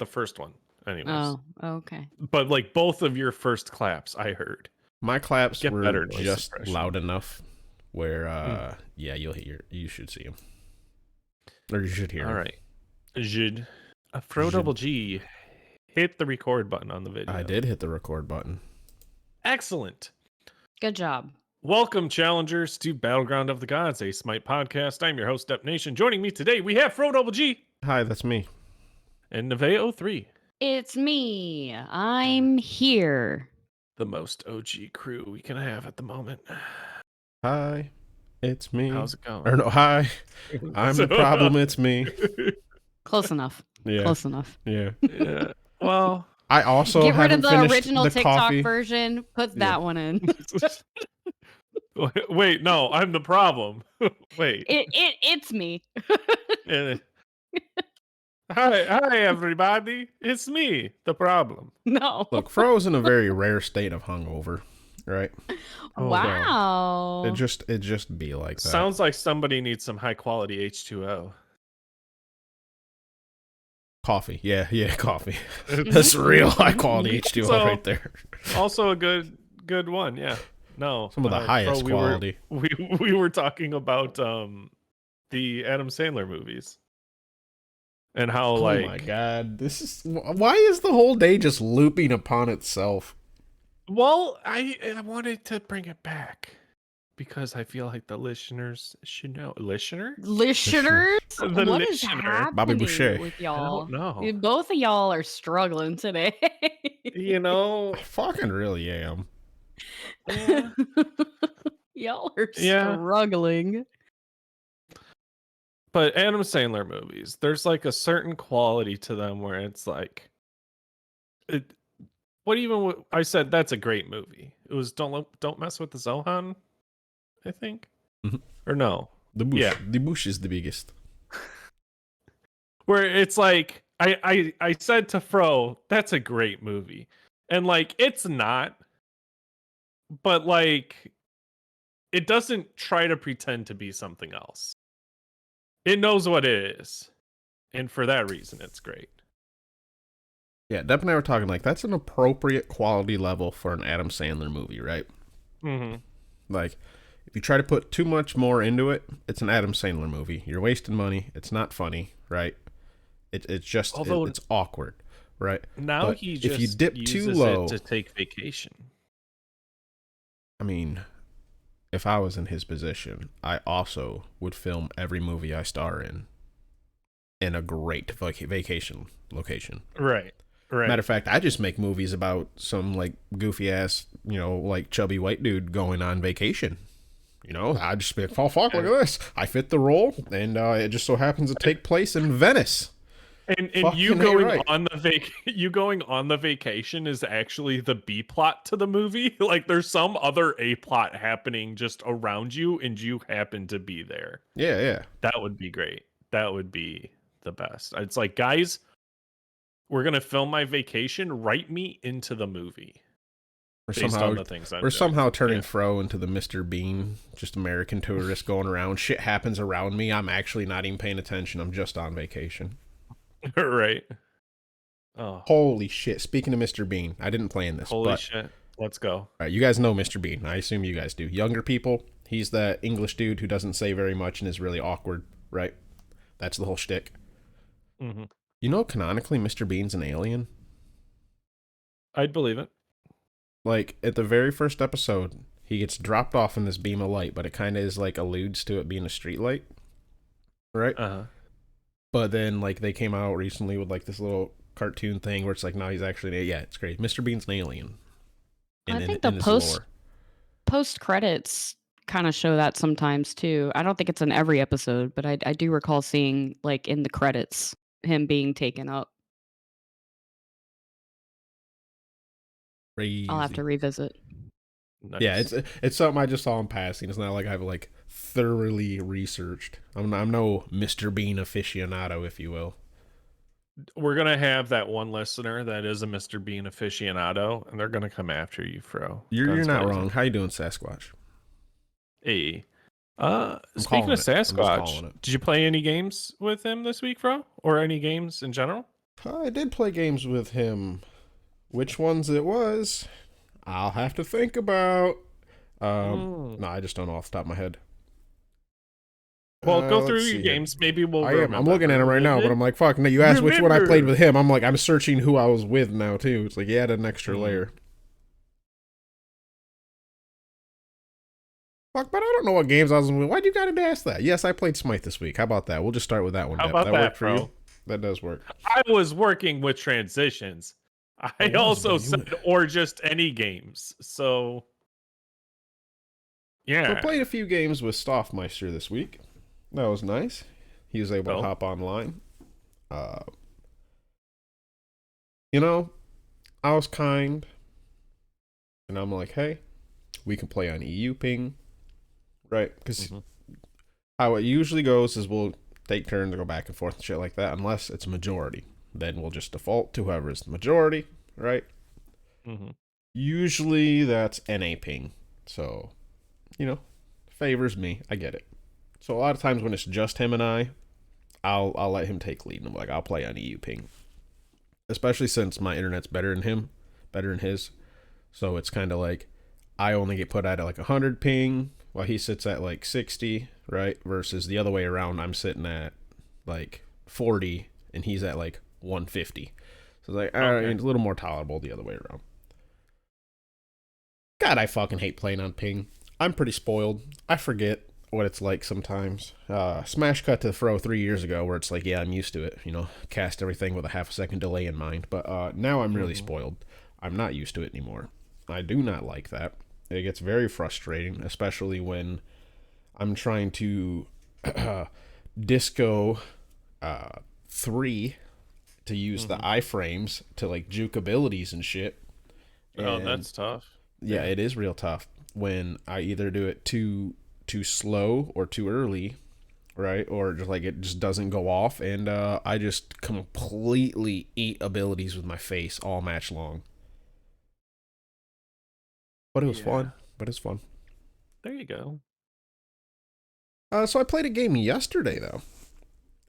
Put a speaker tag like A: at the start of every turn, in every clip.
A: the first one, anyways.
B: Oh, okay.
A: But like both of your first claps, I heard.
C: My claps
A: Get
C: were
A: better noise
C: just
A: suppression.
C: loud enough where, yeah, you should see him. Or you should hear him.
A: All right. Jid. Fro Double G, hit the record button on the video.
C: I did hit the record button.
A: Excellent.
B: Good job.
A: Welcome, challengers, to Battleground of the Gods, a Smite podcast. I'm your host, Step Nation. Joining me today, we have Fro Double G.
C: Hi, that's me.
A: And Neve03.
B: It's me. I'm here.
A: The most OG crew we can have at the moment.
C: Hi, it's me.
A: How's it going?
C: Or no, hi, I'm the problem, it's me.
B: Close enough.
C: Yeah.
B: Close enough.
C: Yeah.
A: Yeah. Well,
C: I also
B: Get rid of
C: haven't
B: the
C: finished
B: original
C: the
B: TikTok
C: coffee.
B: version. Put that one in.
A: wait, no, I'm the problem. Wait.
B: It's me.
A: Hi, everybody. It's me, the problem.
B: No.
C: Look, Fro's in a very rare state of hungover, right?
B: Wow.
C: It just be like that.
A: Sounds like somebody needs some high quality H2O.
C: Coffee. Yeah, coffee. That's real high quality H2O right there.
A: Also a good one, yeah. No.
C: Some of the highest quality.
A: We were talking about the Adam Sandler movies. And how
C: Oh my god, this is why is the whole day just looping upon itself?
A: Well, I wanted to bring it back because I feel like the listeners should know. Listeners?
B: Listeners?
A: The
B: What is
A: listener.
B: happening
C: Bobby Boucher.
B: with
A: I
B: y'all?
A: don't know.
B: Both of y'all are struggling today.
A: You know,
C: I fucking really am.
A: yeah.
B: Y'all are
A: Yeah.
B: struggling.
A: But Adam Sandler movies, there's like a certain quality to them where it's like, I said that's a great movie. It was Don't Mess with the Zohan, I think, or no,
C: The bush.
A: Yeah.
C: The bush is the biggest.
A: where it's like I said to Fro, that's a great movie, and like it's not, but like it doesn't try to pretend to be something else. It knows what it is, and for that reason, it's great.
C: Yeah, Deb and I were talking like that's an appropriate quality level for an Adam Sandler movie, right?
A: Mm-hmm.
C: Like, if you try to put too much more into it, it's an Adam Sandler movie. You're wasting money. It's not funny, right? It's just it's awkward, right?
A: Now
C: but
A: he just
C: if you dip
A: uses
C: too low
A: it to take vacation.
C: I mean, if I was in his position, I also would film every movie I star in a great vacation location.
A: Right.
C: Matter of fact, I just make movies about some like goofy ass, like chubby white dude going on vacation. I just be like, oh fuck, look at this. I fit the role, and it just so happens to take place in Venice.
A: And you going on the vacation is actually the B plot to the movie. Like there's some other A plot happening just around you, and you happen to be there.
C: Yeah.
A: That would be great. That would be the best. It's like, guys, we're gonna film my vacation. Write me into the movie.
C: We're somehow turning Fro into the Mr. Bean, just American tourist going around. Shit happens around me. I'm actually not even paying attention. I'm just on vacation.
A: Right. Oh,
C: holy shit! Speaking of Mr. Bean, I didn't plan this.
A: Holy shit! Let's go.
C: All right, you guys know Mr. Bean. I assume you guys do. Younger people, he's that English dude who doesn't say very much and is really awkward, right? That's the whole shtick.
A: Mm-hmm.
C: Canonically, Mr. Bean's an alien.
A: I'd believe it.
C: Like, at the very first episode, he gets dropped off in this beam of light, but it kind of is like alludes to it being a street light, right?
A: Uh-huh.
C: But then, like, they came out recently with like this little cartoon thing where it's like, no, he's actually, yeah, it's great. Mr. Bean's an alien.
B: I think the post credits kind of show that sometimes too. I don't think it's in every episode, but I do recall seeing like in the credits him being taken up.
C: Crazy.
B: I'll have to revisit.
A: Nice.
C: Yeah, it's something I just saw in passing. It's not like I've like thoroughly researched. I'm no Mr. Bean aficionado, if you will.
A: We're gonna have that one listener that is a Mr. Bean aficionado, and they're gonna come after you, Fro.
C: You're not wrong. How you doing, Sasquatch?
A: Hey, speaking of Sasquatch, did you play any games with him this week, Fro, or any games in general?
C: I did play games with him. Which ones it was, I'll have to think about. No, I just don't know off the top of my head.
A: Well, go through
C: Let's
A: your
C: see here.
A: games. Maybe we'll
C: I
A: remember.
C: am. I'm looking at him right now, but I'm like, fuck. No, you asked which one I played with him. I'm like, I'm searching who I was with now too. It's like he had an extra layer. Fuck, but I don't know what games I was with. Why'd you gotta ask that? Yes, I played Smite this week. How about that? We'll just start with that one.
A: How about that,
C: work for
A: bro?
C: you? That does work.
A: I was working with transitions. I also said, or just any games. So, yeah.
C: So I played a few games with Stoffmeister this week. That was nice. He was able to hop online. You know, I was kind. And I'm like, hey, we can play on EU ping. Right? Because how it usually goes is we'll take turns to go back and forth and shit like that, unless it's majority. Then we'll just default to whoever is the majority, right? Usually that's NA ping. So, you know, favors me. I get it. So a lot of times when it's just him and I'll let him take lead. And I'm like, I'll play on EU ping. Especially since my internet's better than his. So it's kind of like I only get put at like 100 ping while he sits at like 60, right? Versus the other way around, I'm sitting at like 40 and he's at like 150. So it's like, all right, it's a little more tolerable the other way around. God, I fucking hate playing on ping. I'm pretty spoiled. I forget what it's like sometimes. Smash cut to Fro 3 years ago where it's like, yeah, I'm used to it. You know, cast everything with a half a second delay in mind. But now I'm really spoiled. I'm not used to it anymore. I do not like that. It gets very frustrating, especially when I'm trying to disco 3 to use the iframes to like juke abilities and shit.
A: And, that's tough.
C: Yeah, it is real tough when I either do it too slow or too early, right? Or just like it just doesn't go off, and I just completely eat abilities with my face all match long. But it was fun.
A: There you go.
C: So I played a game yesterday though,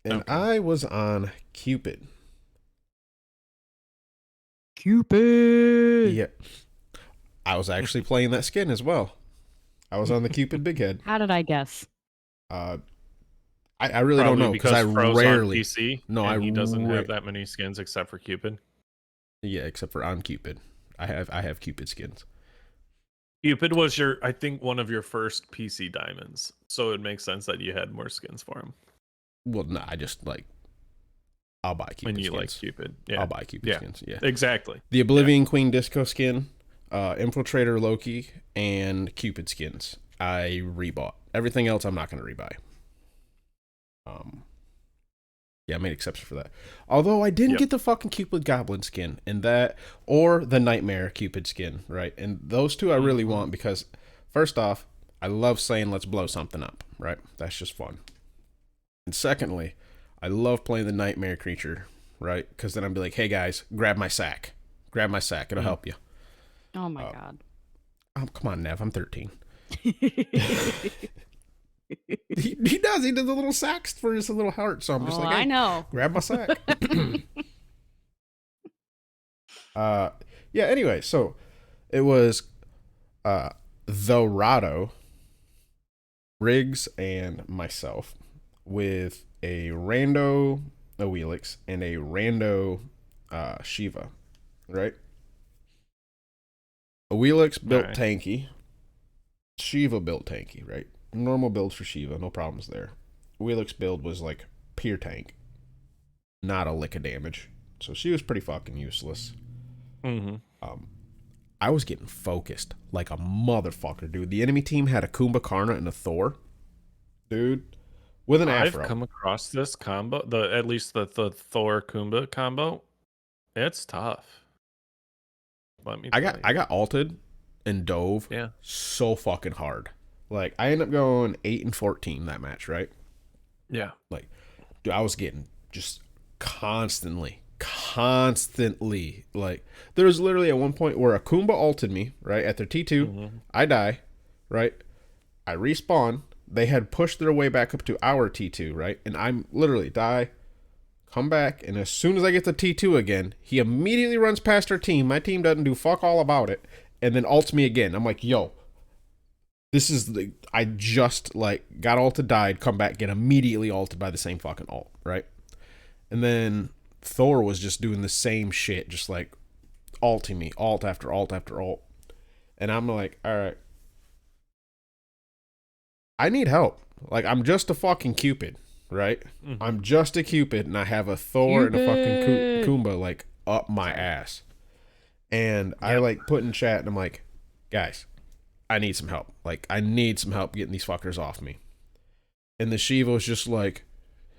C: and I was on Cupid. Yeah, I was actually playing that skin as well. I was on the Cupid Big Head.
B: How did I guess?
C: I really don't know because I rarely
A: on PC. No, he doesn't have that many skins except for Cupid.
C: Yeah, except for on Cupid. I have Cupid skins.
A: Cupid was I think one of your first PC diamonds, so it makes sense that you had more skins for him.
C: Well, nah, I just like I'll buy Cupid skins.
A: When you like Cupid, yeah.
C: I'll buy Cupid skins. Yeah,
A: exactly.
C: The Oblivion Queen Disco skin, Infiltrator Loki, and Cupid skins. I rebought. Everything else, I'm not going to rebuy. Yeah, I made exceptions for that. Although I didn't get the fucking Cupid Goblin skin, and that, or the Nightmare Cupid skin, right? And those two I really want because, first off, I love saying let's blow something up, right? That's just fun. And secondly, I love playing the Nightmare creature, right? Because then I'd be like, hey guys, grab my sack. Grab my sack, it'll help you.
B: Oh my god.
C: Oh, come on, Nev, I'm 13. He does. He does a little sacks for his little heart. So I'm just like, hey,
B: I know.
C: Grab my sack. Yeah. Anyway, so it was the Rado, Riggs, and myself with a rando Awelix and a rando Shiva, right? Awelix built tanky. Shiva built tanky, right? Normal build for Shiva, no problems there. Wheelix build was like pure tank. Not a lick of damage. So she was pretty fucking useless. I was getting focused like a motherfucker, dude. The enemy team had a Kumbhakarna and a Thor. Dude. With an afro.
A: I've come across this combo, at least the Thor Kumbha combo. It's tough.
C: I got ulted and dove so fucking hard. Like, I ended up going 8-14 that match, right?
A: Yeah.
C: Like, dude, I was getting just constantly. Like, there was literally at one point where a Kumba ulted me, right? At their T2. I die, right? I respawn. They had pushed their way back up to our T2, right? And I'm literally die, come back, and as soon as I get to T2 again, he immediately runs past our team. My team doesn't do fuck all about it, and then ults me again. I'm like, yo, this is the, I just like got ulted, died, come back, get immediately ulted by the same fucking ult, right? And then Thor was just doing the same shit, just like ulting me, ult after ult after ult. And I'm like, all right, I need help. Like, I'm just a fucking Cupid, right? Mm-hmm. I'm just a Cupid, and I have a Thor and a fucking Kumba, like, up my ass. And I, like, put in chat, and I'm like, guys, I need some help. Like, I need some help getting these fuckers off me. And the Shiva was just like,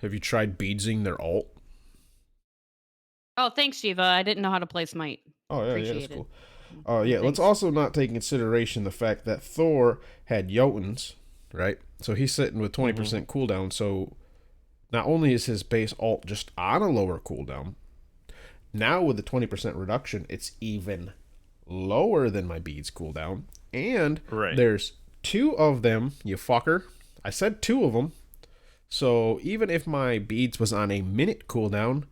C: have you tried beadsing their ult?
B: Oh, thanks, Shiva. I didn't know how to play Smite.
C: Oh, yeah, that's cool. Yeah, thanks. Let's also not take in consideration the fact that Thor had Jotuns, right? So he's sitting with 20% cooldown. So not only is his base ult just on a lower cooldown, now with the 20% reduction, it's even lower than my beads cooldown. And there's 2 of them, you fucker. I said 2 of them. So even if my beads was on a minute cooldown,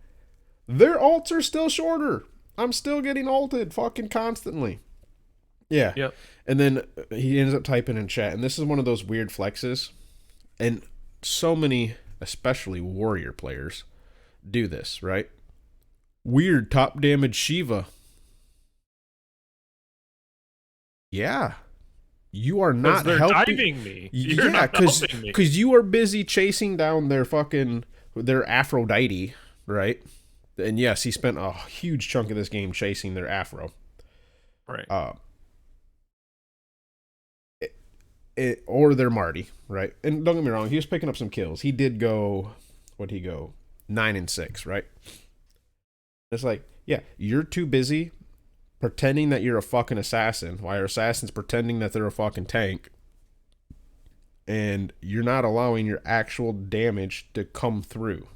C: their ults are still shorter. I'm still getting ulted fucking constantly. Yeah. Yep. And then he ends up typing in chat, and this is one of those weird flexes. And so many, especially warrior players, do this, right? Weird top damage Shiva. Yeah. You are not
A: helping me. You're not helping me.
C: Because you are busy chasing down their Aphrodite, right? And yes, he spent a huge chunk of this game chasing their Afro.
A: Right.
C: Or their Marty, right? And don't get me wrong, he was picking up some kills. He did go, what'd he go? 9 and 6, right? It's like, yeah, you're too busy pretending that you're a fucking assassin, while assassins pretending that they're a fucking tank, and you're not allowing your actual damage to come through.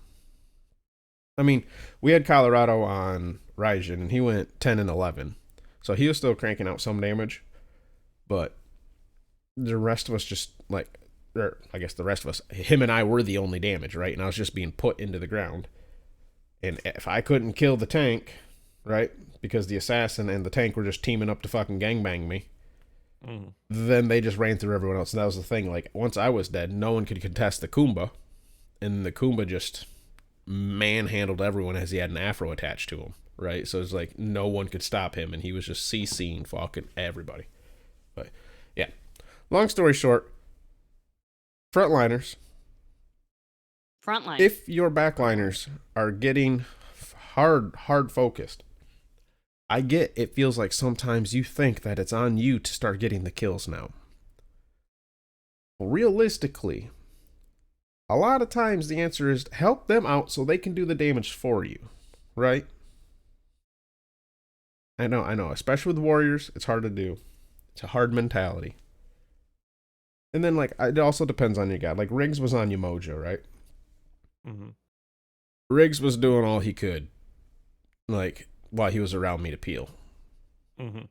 C: I mean, we had Colorado on Raijin, and he went 10 and 11, so he was still cranking out some damage, but the rest of us just, like, or I guess the rest of us, him and I were the only damage, right? And I was just being put into the ground, and if I couldn't kill the tank, right, because the assassin and the tank were just teaming up to fucking gangbang me, then they just ran through everyone else. And that was the thing. Like, once I was dead, no one could contest the Kumba, and the Kumba just manhandled everyone as he had an Afro attached to him, right? So it's like no one could stop him, and he was just CCing fucking everybody. But yeah, long story short, frontliners. If your backliners are getting hard focused, I get it feels like sometimes you think that it's on you to start getting the kills now. Realistically, a lot of times the answer is help them out so they can do the damage for you, right? I know, especially with warriors, it's hard to do. It's a hard mentality. And then, like, it also depends on your guy. Like, Riggs was on Umoja, right?
A: Mm-hmm.
C: Riggs was doing all he could, like, while he was around me to peel.
A: Mm-hmm.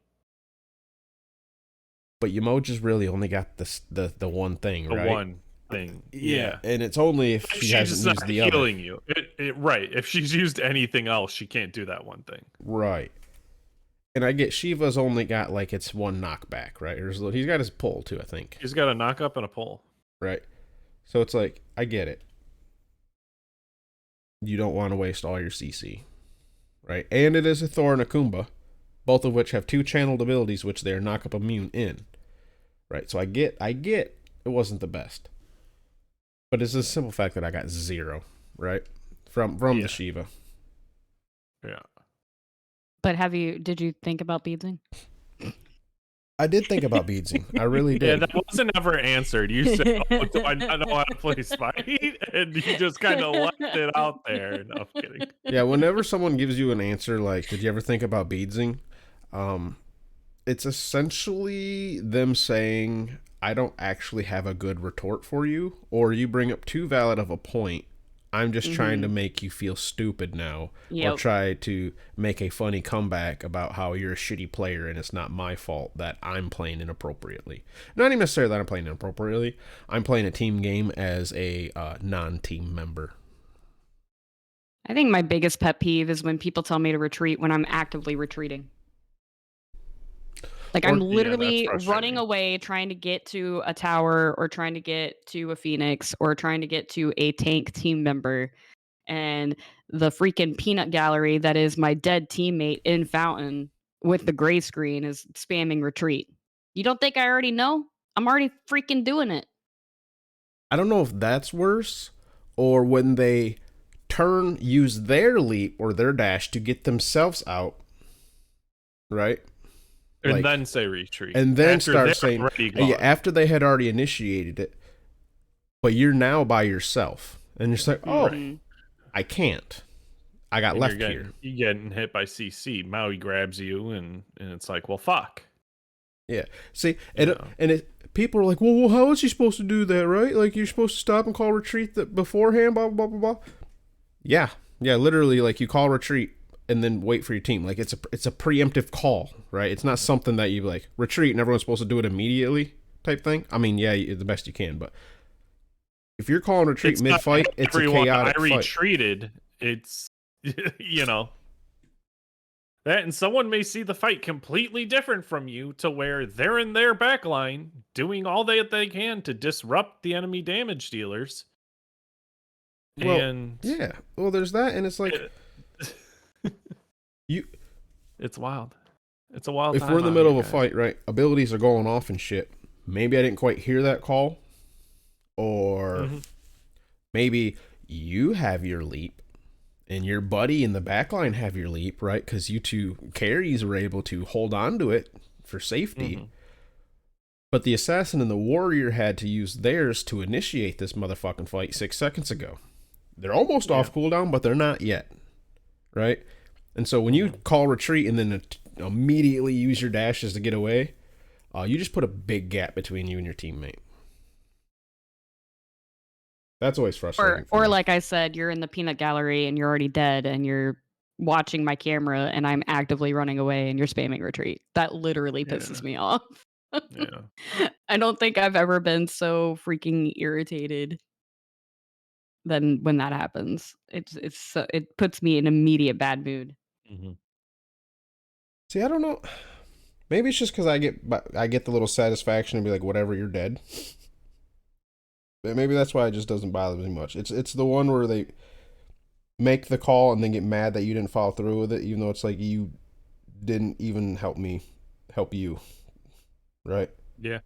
C: But Umoja's really only got the one thing, right?
A: The one thing. Yeah.
C: And it's only if she hasn't used the other. She's not
A: healing you. Right. If she's used anything else, she can't do that one thing.
C: Right. And I get Shiva's only got, like, it's one knockback, right? He's got his pull, too, I think.
A: He's got a knock up and a pull.
C: Right. So it's like, I get it. You don't want to waste all your CC. Right? And it is a Thor and a Kumba, both of which have 2 channeled abilities, which they are knock up immune in. Right? So I get it wasn't the best. But it's a simple fact that I got 0, right? From the Shiva.
A: Yeah.
B: But did you think about beadsing?
C: I did think about beadsing. I really did.
A: Yeah, that wasn't ever answered. You said, "Oh, do I not know how to play Smite?" And you just kind of left it out there. No, I'm kidding.
C: Yeah, whenever someone gives you an answer like, "Did you ever think about beadsing?" It's essentially them saying, "I don't actually have a good retort for you," or "You bring up too valid of a point. I'm just trying to make you feel stupid now," or try to make a funny comeback about how you're a shitty player and it's not my fault that I'm playing inappropriately. Not even necessarily that I'm playing inappropriately. I'm playing a team game as a non-team member.
B: I think my biggest pet peeve is when people tell me to retreat when I'm actively retreating. Like, I'm literally running away, trying to get to a tower or trying to get to a Phoenix or trying to get to a tank team member. And the freaking peanut gallery that is my dead teammate in Fountain with the gray screen is spamming retreat. You don't think I already know? I'm already freaking doing it.
C: I don't know if that's worse or when they use their leap or their dash to get themselves out, right?
A: And like, then say retreat.
C: And then start saying, yeah, after they had already initiated it, but you're now by yourself. And you're just like, oh, I can't. I got left here.
A: You're getting hit by CC. Maui grabs you, and it's like, well, fuck.
C: Yeah. See, people are like, well, how is he supposed to do that, right? Like, you're supposed to stop and call retreat beforehand, blah, blah, blah, blah, blah. Yeah. Yeah, literally, like, you call retreat and then wait for your team. Like, it's a preemptive call, right? It's not something that you, like, retreat and everyone's supposed to do it immediately type thing. I mean, yeah, the best you can, but if you're calling retreat mid-fight, it's a chaotic fight.
A: I retreated. It's, you know, that, and someone may see the fight completely different from you to where they're in their backline doing all they can to disrupt the enemy damage dealers.
C: Well,
A: and
C: yeah, well, there's that, and it's like
A: it's wild. It's a wild.
C: If we're in the middle of a fight, right? Abilities are going off and shit. Maybe I didn't quite hear that call, or maybe you have your leap. And your buddy in the backline have your leap, right? Because you two carries were able to hold on to it for safety. But the assassin and the warrior had to use theirs to initiate this motherfucking fight 6 seconds ago. They're almost off cooldown, but they're not yet, right? And so when you call retreat and then immediately use your dashes to get away, you just put a big gap between you and your teammate. That's always frustrating.
B: Or like I said, you're in the peanut gallery and you're already dead and you're watching my camera and I'm actively running away and you're spamming retreat. That literally pisses me off.
A: Yeah.
B: I don't think I've ever been so freaking irritated than when that happens. It puts me in immediate bad mood.
C: See, I don't know. Maybe it's just because I get the little satisfaction and be like, whatever, you're dead. Maybe that's why it just doesn't bother me much. It's the one where they make the call and then get mad that you didn't follow through with it, even though it's like you didn't even help you, right?
A: Yeah.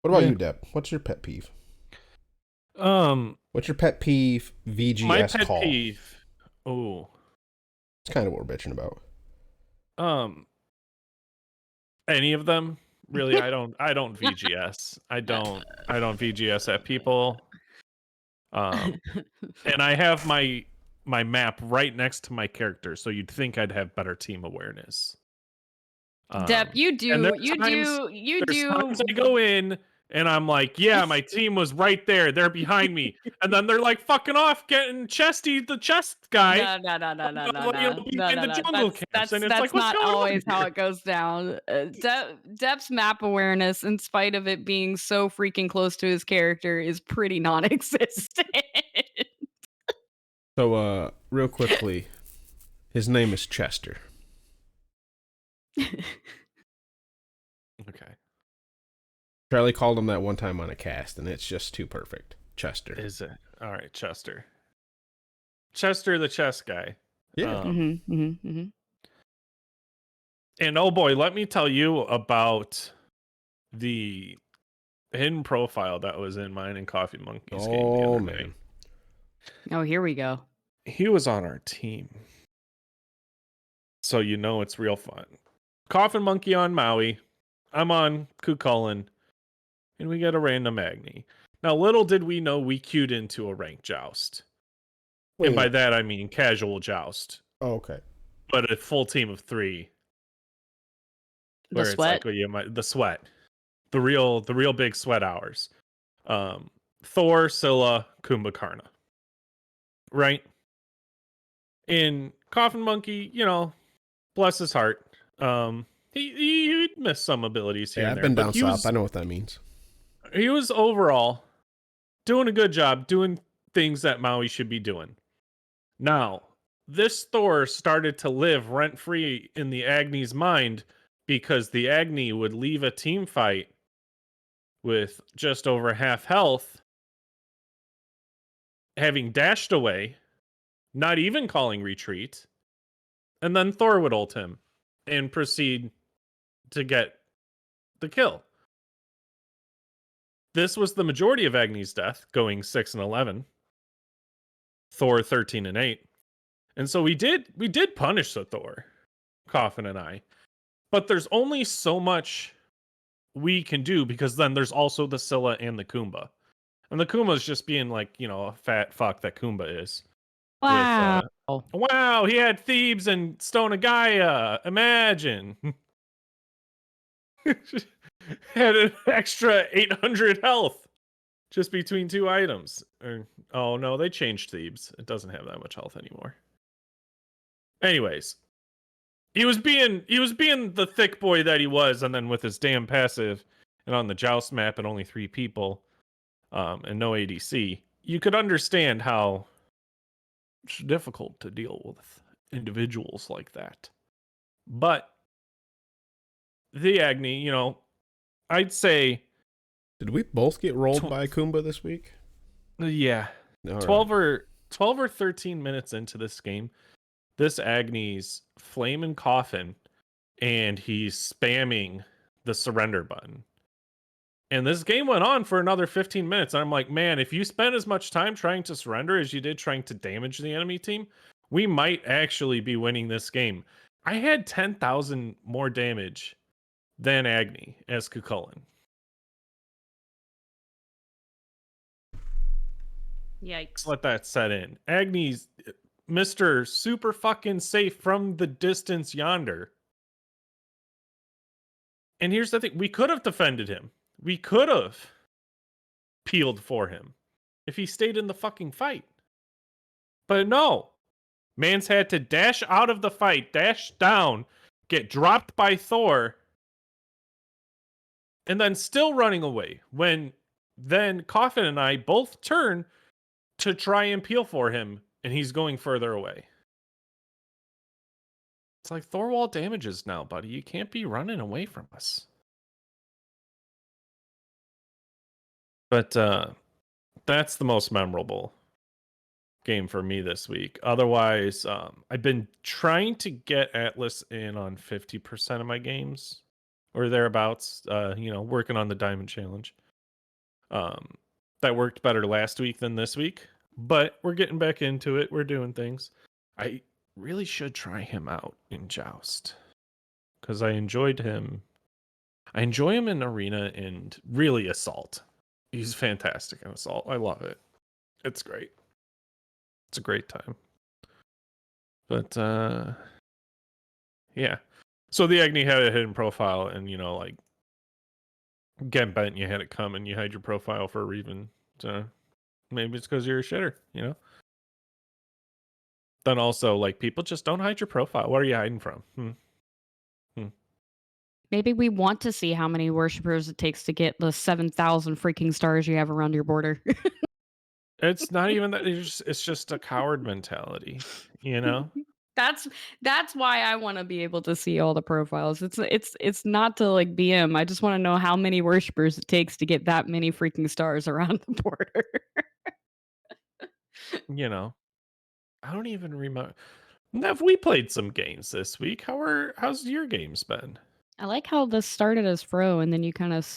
C: What about you, Deb? What's your pet peeve? What's your pet peeve VGS call?
A: My pet peeve. Oh.
C: It's kind of what we're bitching about.
A: Any of them? Really, I don't VGS. I don't VGS at people. And I have my map right next to my character, so you'd think I'd have better team awareness.
B: Deb, you do.
A: Times I go in and I'm like, yeah, my team was right there. They're behind me. And then they're like fucking off getting Chesty, the chest guy.
B: No. That's
A: like,
B: not always how it goes down. Deb's map awareness, in spite of it being so freaking close to his character, is pretty non-existent.
C: So, real quickly, his name is Chester.
A: Okay.
C: Charlie called him that one time on a cast, and it's just too perfect. Chester.
A: Is it? All right, Chester. Chester, the chess guy.
C: Yeah.
A: And oh boy, let me tell you about the hidden profile that was in mine and Coffee Monkey's game the other night.
B: Oh, here we go.
A: He was on our team. So you know it's real fun. Coffin Monkey on Maui. I'm on Kukulin. And we get a random Agni. Now, little did we know we queued into a ranked joust.
C: Wait.
A: And by that, I mean casual joust.
C: Oh, okay.
A: But a full team of 3.
B: The sweat?
A: The sweat. The real big sweat hours. Thor, Scylla, Kumbhakarna. Right? In Coffin Monkey, you know, bless his heart. He missed some abilities here.
C: Yeah, I've been down south. I know what that means.
A: He was overall doing a good job, doing things that Maui should be doing. Now, this Thor started to live rent-free in the Agni's mind because the Agni would leave a team fight with just over half health, having dashed away, not even calling retreat, and then Thor would ult him and proceed to get the kill. This was the majority of Agni's death, going 6 and 11. Thor 13 and 8. And so we did punish the Thor, Coffin and I. But there's only so much we can do because then there's also the Scylla and the Kumba. And the Kumba's just being like, a fat fuck that Kumba is.
B: Wow.
A: Wow, he had Thebes and Stone of Gaia. Imagine. Had an extra 800 health just between 2 items. Oh no, they changed Thebes. It doesn't have that much health anymore. Anyways, he was being the thick boy that he was, and then with his damn passive and on the Joust map and only 3 people, and no ADC, you could understand how it's difficult to deal with individuals like that. But the Agni, I'd say.
C: Did we both get rolled by Kumba this week?
A: Yeah.
C: All
A: 12 or 13 minutes into this game, this Agni's flaming Coffin, and he's spamming the surrender button. And this game went on for another 15 minutes. And I'm like, man, if you spend as much time trying to surrender as you did trying to damage the enemy team, we might actually be winning this game. I had 10,000 more damage than Agni as Cucullin.
B: Yikes.
A: Let that set in. Agni's Mr. Super fucking safe from the distance yonder. And here's the thing. We could have defended him. We could have peeled for him if he stayed in the fucking fight. But no. Man's had to dash out of the fight, dash down, get dropped by Thor, and then still running away. When then Coffin and I both turn to try and peel for him, and he's going further away. It's like Thorwall damages now, buddy. You can't be running away from us. But that's the most memorable game for me this week. Otherwise, I've been trying to get Atlas in on 50% of my games or thereabouts, working on the Diamond Challenge. That worked better last week than this week, but we're getting back into it. We're doing things. I really should try him out in Joust because I enjoyed him. I enjoy him in Arena and really Assault. He's fantastic in Assault. I love it. It's great. It's a great time. But yeah. So the Agni had a hidden profile, and get bent, you had it come and you hide your profile for a reason. So maybe it's because you're a shitter, Then also, people just don't hide your profile. What are you hiding from?
B: Maybe we want to see how many worshippers it takes to get the 7,000 freaking stars you have around your border.
A: It's not even that. It's just a coward mentality,
B: That's why I want to be able to see all the profiles. It's not to BM. I just want to know how many worshippers it takes to get that many freaking stars around the border.
A: I don't even remember. Nev, we played some games this week. How's your games been?
B: I like how this started as Fro, and then you kind of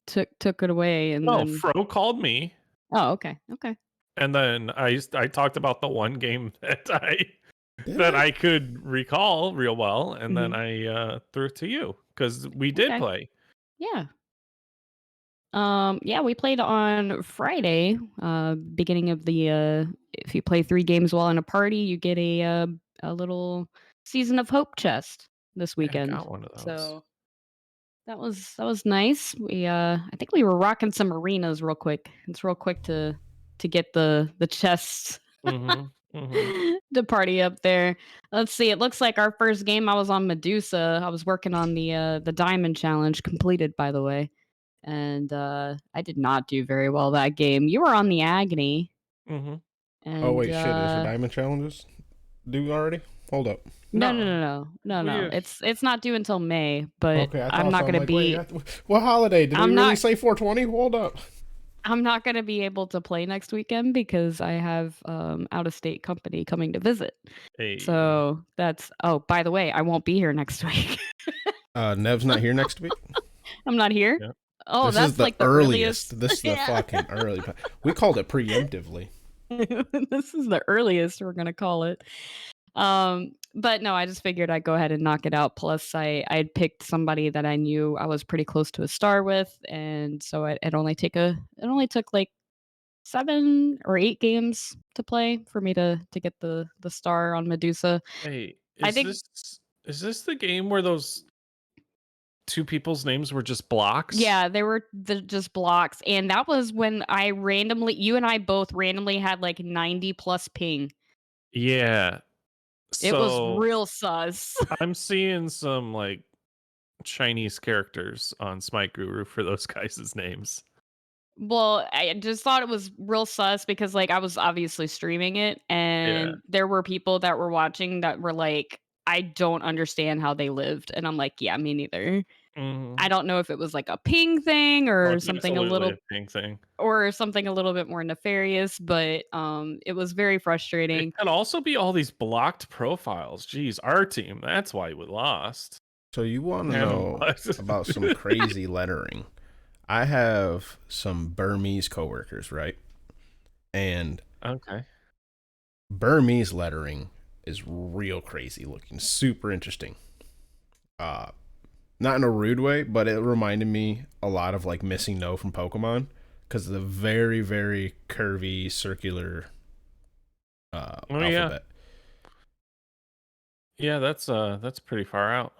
B: took it away, and then
A: Fro called me.
B: Oh, okay.
A: And then I talked about the one game that I could recall real well, and then I threw it to you because we did play.
B: Yeah. Yeah, we played on Friday. Beginning of the if you play 3 games while in a party, you get a little Season of Hope chest this weekend.
A: I got one of those.
B: So that was nice. We I think we were rocking some arenas real quick. It's real quick to get the chests to party up there. Let's see. It looks like our first game I was on Medusa. I was working on the Diamond Challenge, completed by the way. And I did not do very well that game. You were on the Agni.
A: Mm-hmm.
C: Oh,
B: And
C: wait, shit. Is the diamond challenges due already? Hold up.
B: no. It's not due until May, but
C: Okay, I
B: I'm
C: thought so.
B: not
C: I'm
B: gonna
C: like, wait,
B: be
C: what holiday? Did we
B: I'm
C: really
B: not
C: say 420? Hold up.
B: I'm not gonna be able to play next weekend because I have out of state company coming to visit.
A: Hey.
B: So that's oh, by the way, I won't be here next week.
C: Nev's not here next week.
B: I'm not here.
A: Yeah.
B: Oh,
C: This is
B: that's
C: the
B: like the earliest.
C: earliest. This is the
B: Yeah.
C: fucking early. We called it preemptively.
B: This is the earliest we're gonna call it. But no, I just figured I'd go ahead and knock it out. Plus, I'd picked somebody that I knew I was pretty close to a star with, and so it only took like 7 or 8 games to play for me to get the star on Medusa.
A: Hey,
B: I
A: is
B: think
A: this the game where those two people's names were just blocks?
B: yeah, they were just blocks, and that was when you and I both randomly had like 90 plus ping.
A: Yeah.
B: It was
A: So
B: real sus.
A: I'm seeing some like Chinese characters on Smite Guru for those guys' names.
B: Well, I just thought it was real sus because, like, I was obviously streaming it,
A: Yeah.
B: and there were people that were watching that were like, "I don't understand how they lived," and I'm like, "Yeah, me neither." I
A: Mm-hmm.
B: don't know if it was like a ping thing
A: Oh,
B: or
A: it's absolutely a ping thing.
B: something a little bit more nefarious, but it was very
A: It
B: frustrating.
A: could also be all these blocked profiles. Jeez, our team. That's why we lost.
C: So you want to
A: Random
C: know
A: blocks.
C: about some crazy lettering? I have some Burmese coworkers, right? And
A: Okay.
C: Burmese lettering is real crazy looking, super interesting. Not in a rude way, but it reminded me a lot of like Missing No from Pokemon because of the very, very curvy, circular
A: Oh yeah.
C: alphabet.
A: Yeah, that's pretty far out.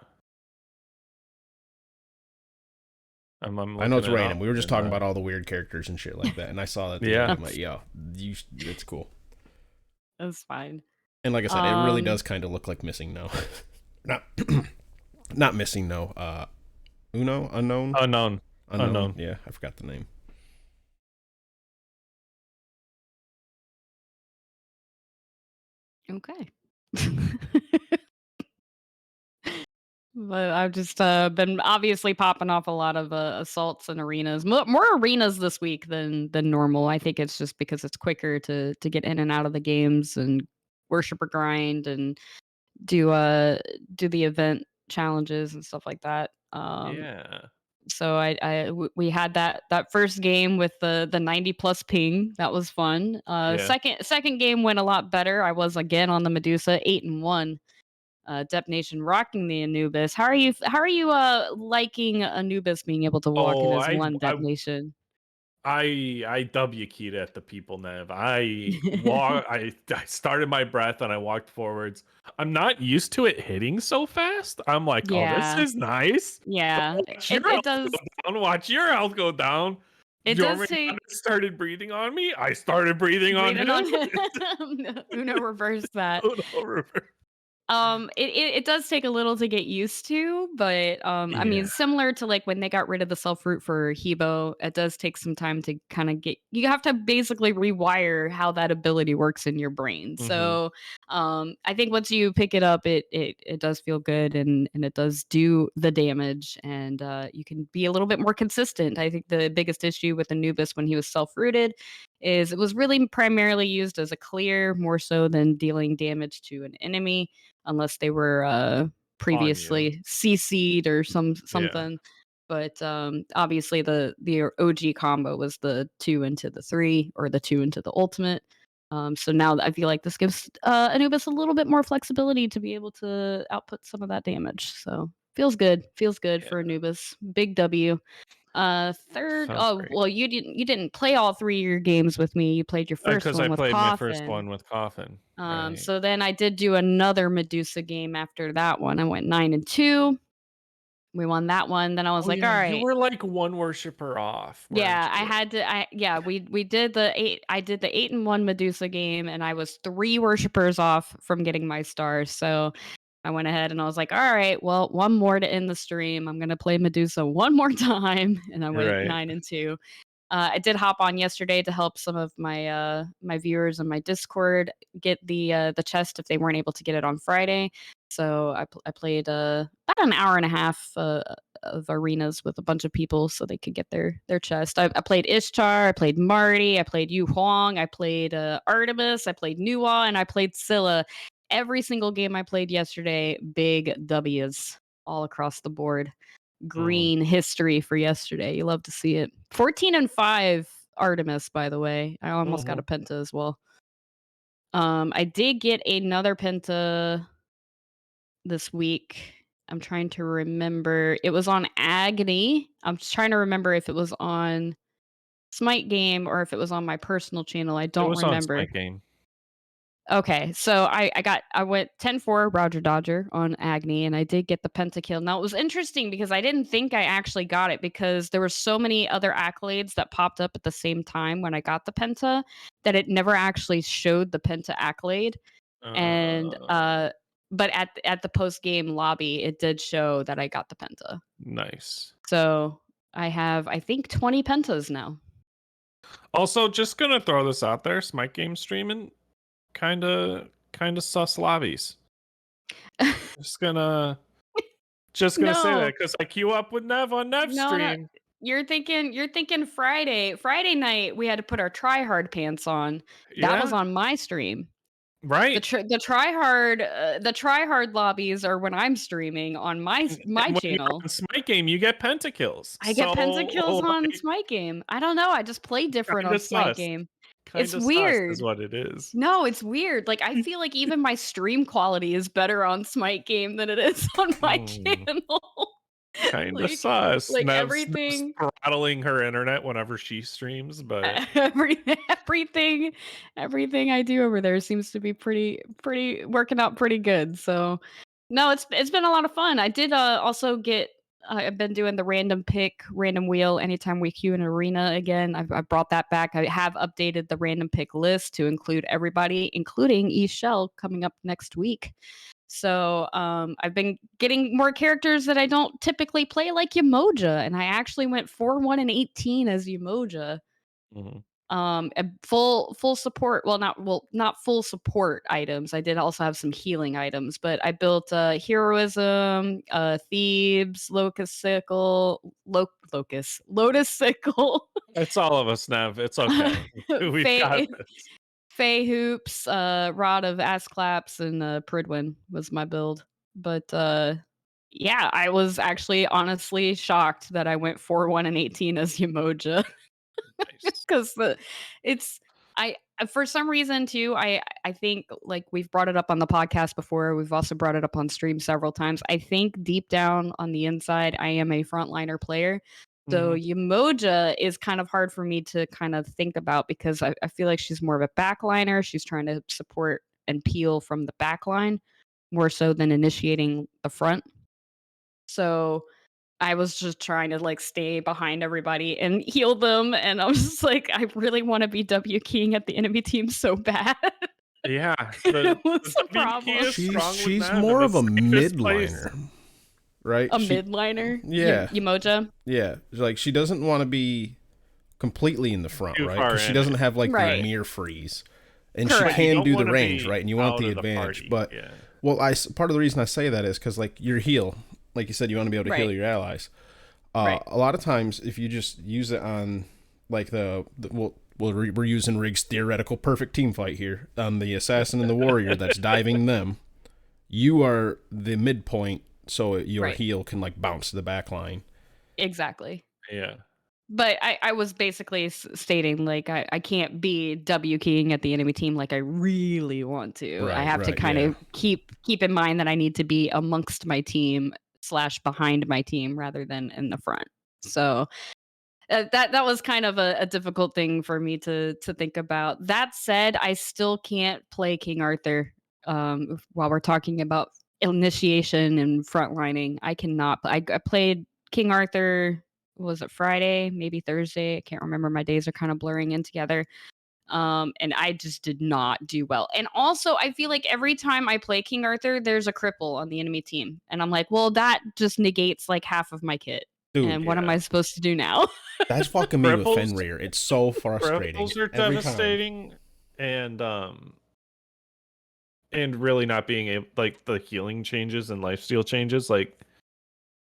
A: I'm
C: I know
A: looking
C: it's
A: it
C: random.
A: up
C: We were just
A: and
C: talking about all the weird characters and shit like that, and I saw that the other
A: yeah.
C: day. I'm like, yo, it's cool.
B: That's fine.
C: And like I said, it really does kind of look like Missing No. not not Missing No. Uno,
A: Unknown.
C: unknown. Yeah, I forgot the name.
B: Okay. But I've just been obviously popping off a lot of assaults and arenas, more arenas this week than normal. I think it's just because it's quicker to get in and out of the games and worshiper grind and do do the event challenges and stuff like that.
A: Yeah.
B: So we had that first game with the 90 plus ping. That was fun.
A: Yeah.
B: Second game went a lot better. I was again on the Medusa 8-1. Dep Nation rocking the Anubis. How are you liking Anubis being able to walk in
A: Oh,
B: as one Dep Nation?
A: I W keyed at the people, Nev. I started my breath and I walked forwards. I'm not used to it hitting so fast. I'm like, oh, this
B: Yeah.
A: is nice. But
B: Yeah.
A: watch your
B: It
A: health
B: does
A: go down. Watch your health go down.
B: it does take
A: Started breathing on me. I started breathing on
B: breathing on
A: him.
B: Uno reverse that.
A: Reverse.
B: It does take a little to get used to, but I mean,
A: Yeah.
B: similar to like when they got rid of the self root for Hebo, it does take some time to kind of you have to basically rewire how that ability works in your brain.
A: Mhm.
B: So I think once you pick it up, it does feel good and it does do the damage and you can be a little bit more consistent. I think the biggest issue with Anubis when he was self rooted is it was really primarily used as a clear more so than dealing damage to an enemy unless they were
A: On you.
B: previously CC'd or
A: Yeah.
B: something. But obviously the OG combo was the 2 into the 3 or the 2 into the ultimate. So now I feel like this gives Anubis a little bit more flexibility to be able to output some of that damage. So feels good. Feels good for
A: Yeah.
B: Anubis. Big W. Third.
A: Sounds
B: Oh
A: great.
B: well, you didn't play all 3 of your games with me. You played your first
A: Because
B: one
A: I
B: with
A: played my first
B: Coffin.
A: one with Coffin. Right.
B: So then I did do another Medusa game after that one. I went 9-2. We won that one. Then I was
A: Oh
B: like,
A: yeah,
B: all
A: you
B: right.
A: were like one worshiper off, weren't
B: Yeah, I
A: you?
B: had to we did the 8-1 Medusa game and I was 3 worshipers off from getting my stars. So I went ahead and I was like, all right, well, one more to end the stream. I'm gonna play Medusa one more time. And I went
A: Right.
B: 9-2. I did hop on yesterday to help some of my my viewers in my Discord get the chest if they weren't able to get it on Friday. So I played about an hour and a half of arenas with a bunch of people so they could get their chest. I played Ishtar, I played Marty, I played Yu Huang, I played Artemis, I played Nuwa, and I played Scylla. Every single game I played yesterday, big W's all across the board. Green history for yesterday. You love to see it. 14-5 Artemis, by the way. I almost got a penta as well. I did get another penta this week. I'm trying to remember. It was on Agony. I'm just trying to remember if it was on Smite Game or if it was on my personal channel. I don't remember.
A: On Smite Game.
B: Okay, so I went 10-4 Roger Dodger on Agni, and I did get the pentakill. Now, it was interesting because I didn't think I actually got it because there were so many other accolades that popped up at the same time when I got the penta that it never actually showed the penta accolade. And but at the post-game lobby, it did show that I got the penta.
A: Nice.
B: So I have, I think, 20 pentas now.
A: Also, just gonna throw this out there: Smite Game streaming kind of sus lobbies. just gonna say that because I queue up with Nev on Nev stream.
B: No. You're thinking Friday night we had to put our try hard pants on. That was on my stream.
A: Right.
B: The try hard lobbies are when I'm streaming on my channel.
A: On Smite Game, you get pentakills.
B: I get pentakills on Smite Game. I don't know. I just play different on Smite Game. It's weird.
A: Is what it is.
B: No, it's weird. Like I feel like even my stream quality is better on Smite Game than it is on my channel.
A: Kind of sus.
B: Like
A: Nev's
B: everything
A: throttling her internet whenever she streams, but
B: everything I do over there seems to be pretty working out pretty good. So no, it's been a lot of fun. I did also get I've been doing the random wheel anytime we queue an arena again. I brought that back. I have updated the random pick list to include everybody, including E Shell coming up next week. So I've been getting more characters that I don't typically play, like Umoja, and I actually went 4-1-18 as Umoja. Full support. Well, not full support items. I did also have some healing items, but I built heroism, Thebes, Lotus Sickle.
A: It's all of us, Nev. It's okay. We've got this.
B: Fey Hoops, Rod of Asclaps, and Pridwin was my build. But yeah, I was actually honestly shocked that I went 4-1-18 as Umoja. Because I for some reason too, I think like we've brought it up on the podcast before. We've also brought it up on stream several times. I think deep down on the inside, I am a frontliner player. So Umoja is kind of hard for me to kind of think about because I feel like she's more of a backliner. She's trying to support and peel from the backline more so than initiating the front. So I was just trying to like stay behind everybody and heal them. And I was just like, I really want to be W keying at the enemy team so bad.
A: Yeah.
B: What's the problem?
C: She's more of a midliner. Right?
B: Midliner?
C: Yeah.
B: Umoja?
C: Yeah. Like she doesn't want to be completely in the front,
A: Too
C: right?
A: far
C: Because she
A: in
C: doesn't have like
B: Right.
C: the near freeze. And
B: Correct.
C: she can
A: You
C: do
A: don't
C: the
A: wanna
C: range,
A: be
C: right? And you want
A: out
C: the
A: of the
C: advantage.
A: party,
C: But
A: yeah.
C: well, part of the reason I say that is because like your heal, like you said, you want to be able to heal
B: Right.
C: your allies.
B: Right.
C: A lot of times, if you just use it on like we're using Rig's theoretical perfect team fight here on the assassin and the warrior that's diving them. You are the midpoint, so your
B: Right.
C: heal can like bounce to the back line.
B: Exactly.
A: Yeah.
B: But I was basically stating like I can't be W keying at the enemy team like I really want to. I have to kind of keep in mind that I need to be amongst my team / behind my team rather than in the front. So that was kind of a difficult thing for me to think about. That said, I still can't play King Arthur while we're talking about initiation and frontlining. I cannot. I played King Arthur. Was it Friday? Maybe Thursday. I can't remember. My days are kind of blurring in together. And I just did not do well. And also, I feel like every time I play King Arthur, there's a cripple on the enemy team. And I'm like, well, that just negates like half of my kit.
C: Dude,
B: And what am I supposed to do now?
C: that's fucking me with
A: Cripples-
C: Fenrir. It's so frustrating.
A: Cripples are
C: every time.
A: devastating, and really not being able, like, the healing changes and lifesteal changes, like,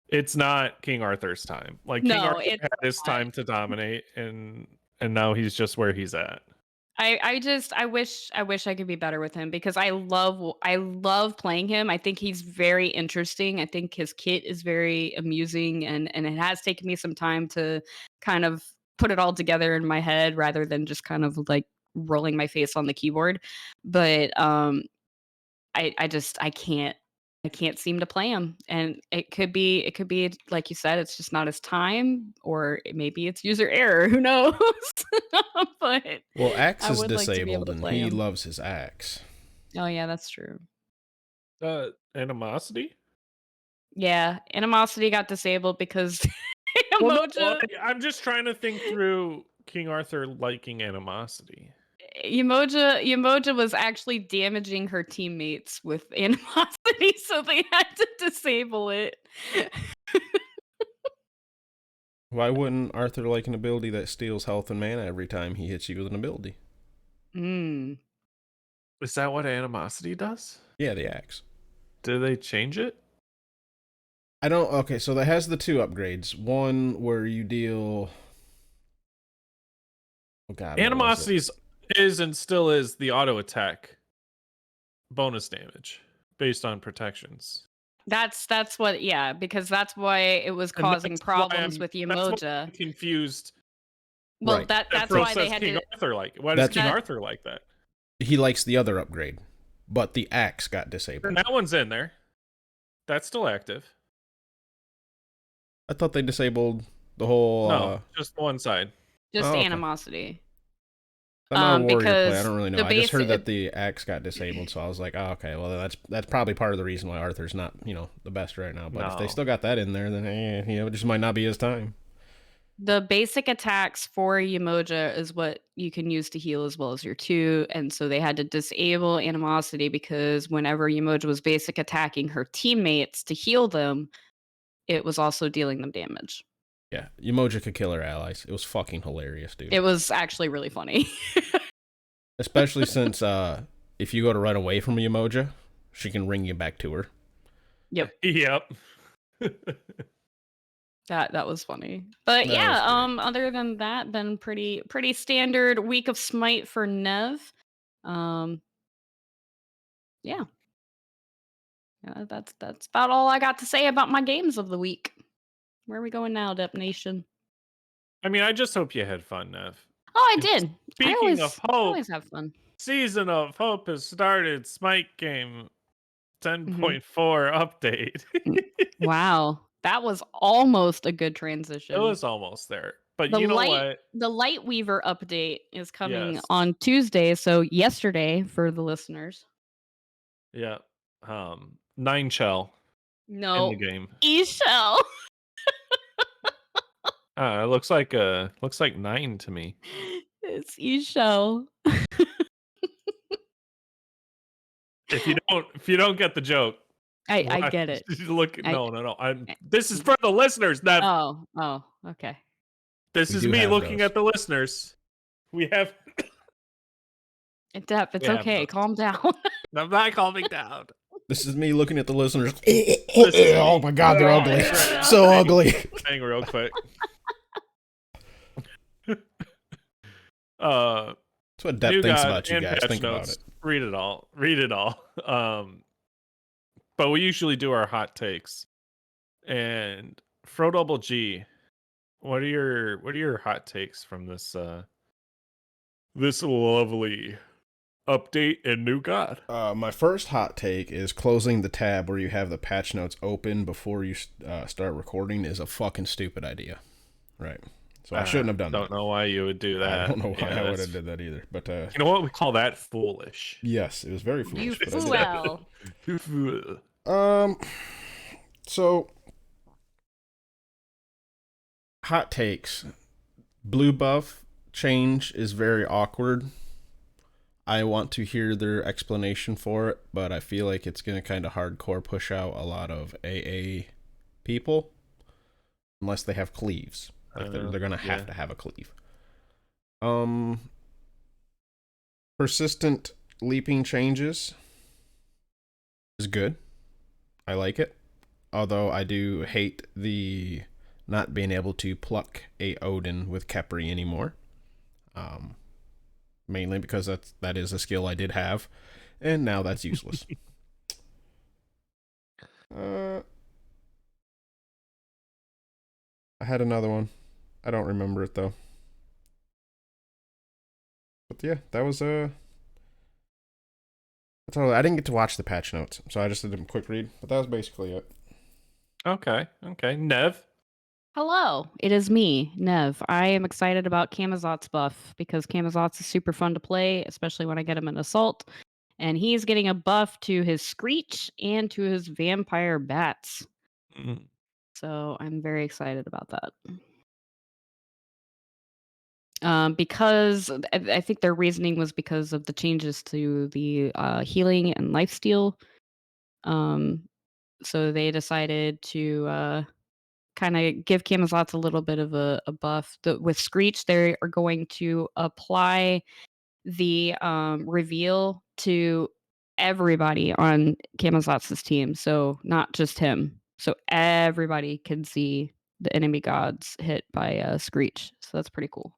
A: it's not King Arthur's time. Like, King
B: No,
A: Arthur
B: it's
A: had his
B: not.
A: time to dominate, and now he's just where he's at.
B: I wish I could be better with him because I love playing him. I think he's very interesting. I think his kit is very amusing, and it has taken me some time to kind of put it all together in my head rather than just kind of like rolling my face on the keyboard. But I can't seem to play him, and it could be like you said, it's just not his time, or maybe it's user error. Who knows? But
C: Well, Axe
B: I
C: is
B: would like to be able
C: disabled,
B: to
C: and
B: play
C: he
B: him.
C: loves his axe.
B: Oh yeah, that's true.
A: Animosity?
B: Yeah, Animosity got disabled because
A: Well,
B: Emoja.
A: no, I'm just trying to think through King Arthur liking Animosity.
B: Umoja was actually damaging her teammates with animosity, so they had to disable it.
C: Why wouldn't Arthur like an ability that steals health and mana every time he hits you with an ability?
B: Mm.
A: Is that what Animosity does?
C: Yeah, the axe.
A: Did they change it?
C: I don't. Okay, so that has the 2 upgrades. One where you deal. Oh God.
A: Animosity is and still is the auto attack bonus damage based on protections.
B: That's what, yeah, because that's why it was causing problems with Umoja.
A: Confused.
B: Well,
C: Right.
B: that's why they had
A: King
B: to.
A: Arthur like. Why does King Arthur like that?
C: He likes the other upgrade, but the axe got disabled.
A: And that one's in there. That's still active.
C: I thought they disabled the whole.
A: No, just one side.
B: Just
C: okay.
B: Animosity.
C: I'm not a warrior
B: because
C: play. I don't really know.
B: the
C: I just heard
B: basic-
C: that the axe got disabled, so I was like, oh, okay, well that's probably part of the reason why Arthur's not, the best right now. But if they
A: No.
C: still got that in there, then it just might not be his time.
B: The basic attacks for Umoja is what you can use to heal as well as your 2, and so they had to disable Animosity because whenever Umoja was basic attacking her teammates to heal them, it was also dealing them damage.
C: Yeah, Umoja could kill her allies. It was fucking hilarious, dude.
B: It was actually really funny.
C: Especially since if you go to run away from Umoja, she can ring you back to her.
B: Yep.
A: Yep.
B: That was funny. But
C: That
B: yeah,
C: was
B: other than that, been pretty standard week of Smite for Nev. Yeah. Yeah, that's about all I got to say about my games of the week. Where are we going now, Dep Nation?
A: I mean, I just hope you had fun, Nev.
B: Oh, I did.
A: Speaking of hope,
B: always have fun.
A: Season of Hope has started. Smite game 10.4 update.
B: Wow. That was almost a good transition.
A: It was almost there. But
B: The
A: you know what?
B: The Lightweaver update is coming
A: Yes.
B: on Tuesday, so yesterday for the listeners.
A: Yeah. 9 shell
B: No.
A: in the game.
B: E-shell.
A: It looks like 9 to me.
B: It's E-shell.
A: If you don't get the joke,
B: I get it.
A: Look, no. This is for the listeners. That
B: Oh, okay.
A: this
C: We
A: is
C: do
A: me
C: have
A: looking
C: those.
A: at the listeners. We have.
B: Dep, it's
A: We have
B: okay.
A: those.
B: Calm down.
A: I'm not calming down.
C: This is me looking at the listeners.
A: is
C: Oh my God, they're ugly.
A: Right.
C: So ugly.
A: Hang real quick.
C: That's what Depp
A: New
C: thinks
A: God
C: about you
A: and
C: guys.
A: patch
C: Think
A: notes.
C: about it.
A: Read it all. But we usually do our hot takes. And Fro Double G, what are your hot takes from this this lovely update and New God?
C: My first hot take is closing the tab where you have the patch notes open before you start recording is a fucking stupid idea. Right. So I shouldn't have done that.
A: Don't know why you would do that.
C: I don't know why I would have did that either. But
A: you know what? We call that foolish.
C: yes, it was very foolish.
B: You
C: but I did it.
B: fool.
A: You fool.
C: So hot takes. Blue buff change is very awkward. I want to hear their explanation for it, but I feel like it's going to kind of hardcore push out a lot of AA people. unless they have cleaves. Like they're gonna have to have a cleave. Persistent leaping changes is good. I like it. Although I do hate the not being able to pluck a Odin with Kepri anymore. Mainly because that is a skill I did have, and now that's useless. I had another one. I don't remember it though. But yeah, that was that's all. I didn't get to watch the patch notes, so I just did a quick read. But that was basically it.
A: Okay. Nev?
B: Hello, it is me, Nev. I am excited about Camazot's buff because Camazot's is super fun to play, especially when I get him in Assault. And he's getting a buff to his Screech and to his Vampire Bats.
A: Mm.
B: So I'm very excited about that. Because I think their reasoning was because of the changes to the healing and lifesteal. So they decided to kind of give Camazotz a little bit of a buff. With Screech, they are going to apply the reveal to everybody on Camazotz's team. So not just him. So everybody can see the enemy gods hit by Screech. So that's pretty cool.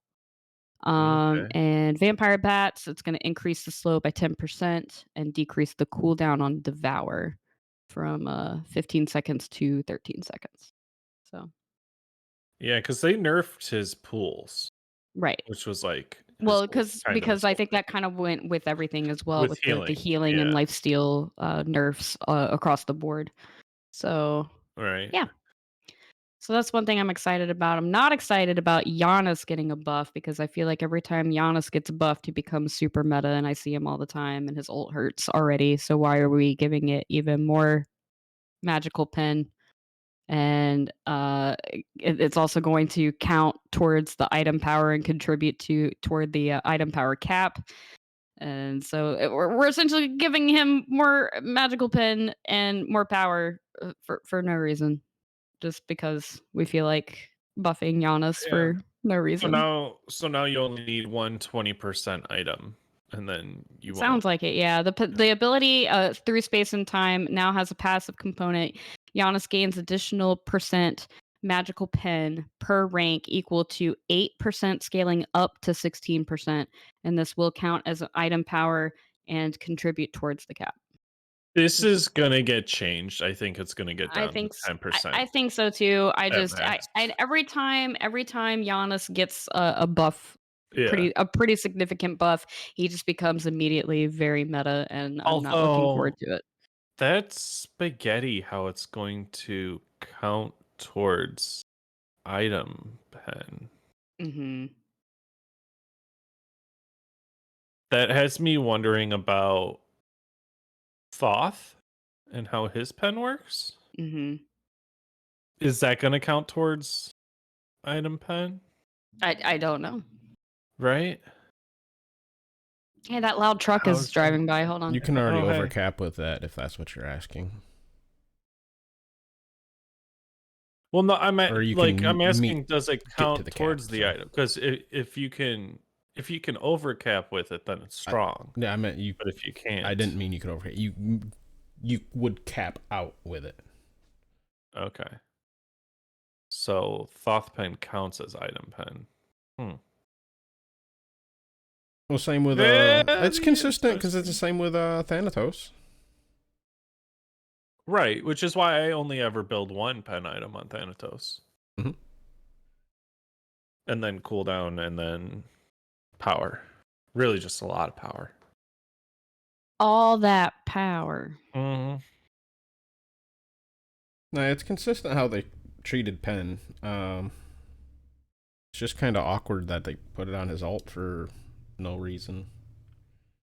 A: Okay.
B: And Vampire Bats, it's going to increase the slow by 10% and decrease the cooldown on Devour from 15 seconds to 13 seconds. So
A: Yeah, because they nerfed his pools,
B: right.
A: which was like
B: Well,
A: because
B: because I think that kind of went with everything as well, with the healing and
A: yeah.
B: lifesteal nerfs across the board. So
A: Right.
B: yeah. So that's one thing I'm excited about. I'm not excited about Giannis getting a buff because I feel like every time Giannis gets buffed, he becomes super meta, and I see him all the time, and his ult hurts already. So why are we giving it even more magical pen? And it's also going to count towards the item power and contribute toward the item power cap. And so we're essentially giving him more magical pen and more power for no reason, just because we feel like buffing Giannis for no reason.
A: So now you only need 120% item, and then you
B: Sounds like it, yeah. The ability through space and time now has a passive component. Giannis gains additional percent magical pen per rank equal to 8% scaling up to 16%, and this will count as an item power and contribute towards the cap.
A: This is gonna get changed. I think it's gonna get down to 10%.
B: I think so too. I every time Giannis gets a buff, a pretty significant buff, he just becomes immediately very meta, and I'm not looking forward to it.
A: That's spaghetti how it's going to count towards item pen.
B: Mm-hmm.
A: That has me wondering about Thoth and how his pen works.
B: Mm-hmm.
A: Is that going to count towards item pen?
B: I don't know.
A: Right?
B: Hey, that loud truck is driving by. Hold on.
C: You can already overcap with that if that's what you're asking.
A: Well, no, I'm asking, does it count towards the item? Because if you can overcap with it, then it's strong.
C: I meant you.
A: But if you can't,
C: I didn't mean you could overcap. You would cap out with it.
A: Okay. So Thoth pen counts as item pen.
C: Well, same with it's consistent because it's the same with Thanatos.
A: Right, which is why I only ever build one pen item on Thanatos.
C: Mm-hmm.
A: And then cooldown and then power. Really just a lot of power.
B: All that power.
A: Mm-hmm.
C: No, it's consistent how they treated Pen. It's just kind of awkward that they put it on his ult for no reason.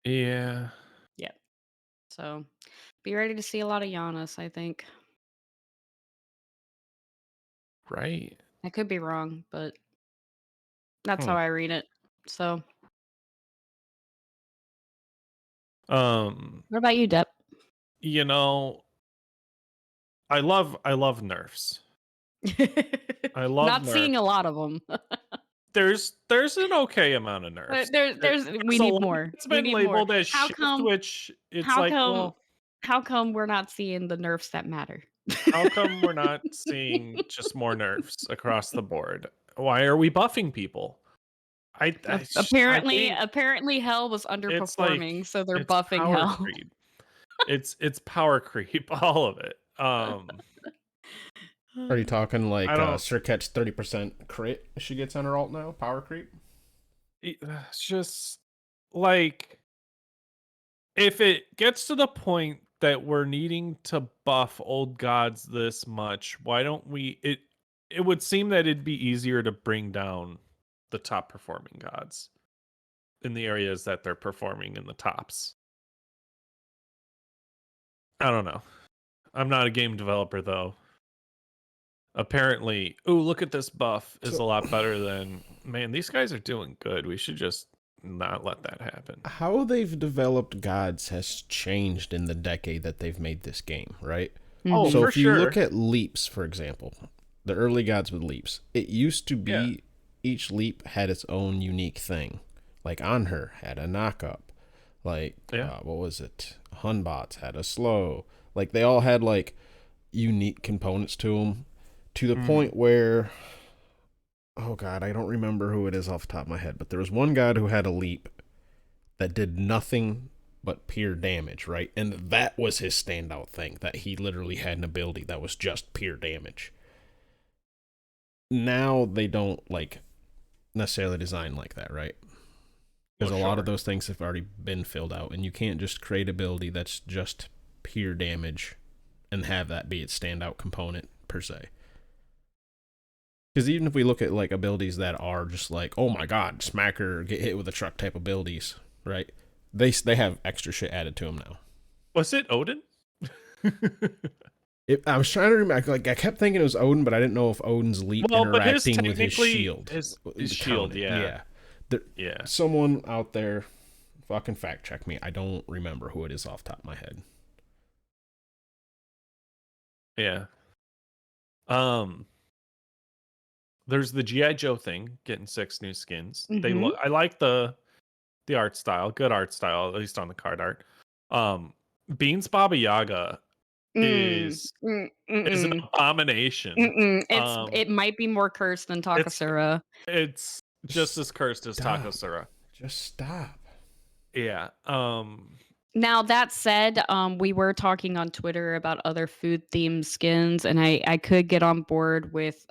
A: Yeah.
B: Yep. So, be ready to see a lot of Giannis, I think.
A: Right.
B: I could be wrong, but that's how I read it. So, what about you, Depp?
A: You know, I love nerfs. I love
B: Not
A: nerfs.
B: seeing a lot of them.
A: There's an okay amount of nerfs.
B: There's we need more.
A: It's
B: We
A: been
B: need more.
A: labeled as
B: How
A: shit,
B: come?
A: which it's
B: How
A: like,
B: come?
A: well,
B: How come we're not seeing the nerfs that matter?
A: how come we're not seeing just more nerfs across the board? Why are we buffing people? I think
B: Apparently, Hell was
A: it's like
B: underperforming, so they're
A: it's
B: buffing
A: power
B: Hell.
A: creep. It's power creep, all of it.
C: Are you talking like
A: I don't.
C: Sir Catch 30% crit she gets on her alt now? Power creep?
A: It's just like, if it gets to the point that we're needing to buff old gods this much, why don't we? It would seem that it'd be easier to bring down the top performing gods in the areas that they're performing in the tops. I don't know. I'm not a game developer though. Apparently, look at this buff is a lot better than, man, these guys are doing good. We should just not let that happen.
C: How they've developed gods has changed in the decade that they've made this game, right?
A: Oh,
C: so
A: for
C: if you
A: sure.
C: look at leaps, for example, the early gods with leaps, it used to be each leap had its own unique thing. Like Anhur had a knockup. Like, what was it? Hunbots had a slow. Like, they all had, like, unique components to them. To the point where, oh god, I don't remember who it is off the top of my head, but there was one god who had a leap that did nothing but pure damage, right? And that was his standout thing, that he literally had an ability that was just pure damage. Now they don't, like, necessarily design like that, right? Because a lot of those things have already been filled out, and you can't just create ability that's just pure damage and have that be its standout component, per se. Because even if we look at, like, abilities that are just like, oh my god, smack her, get hit with a truck type abilities, right? They have extra shit added to them now.
A: Was it Odin?
C: I was trying to remember, like, I kept thinking it was Odin, but I didn't know if Odin's leap interacting with his shield.
A: His shield, yeah.
C: Someone out there, fucking fact check me. I don't remember who it is off the top of my head.
A: Yeah. There's the G.I. Joe thing, getting 6 new skins. I like the art style, good art style, at least on the card art. Beans Baba Yaga is an abomination.
B: It might be more cursed than Takasura.
A: It's just as cursed as Takasura.
C: Just stop.
A: Yeah.
B: Now that said, we were talking on Twitter about other food themed skins, and I could get on board with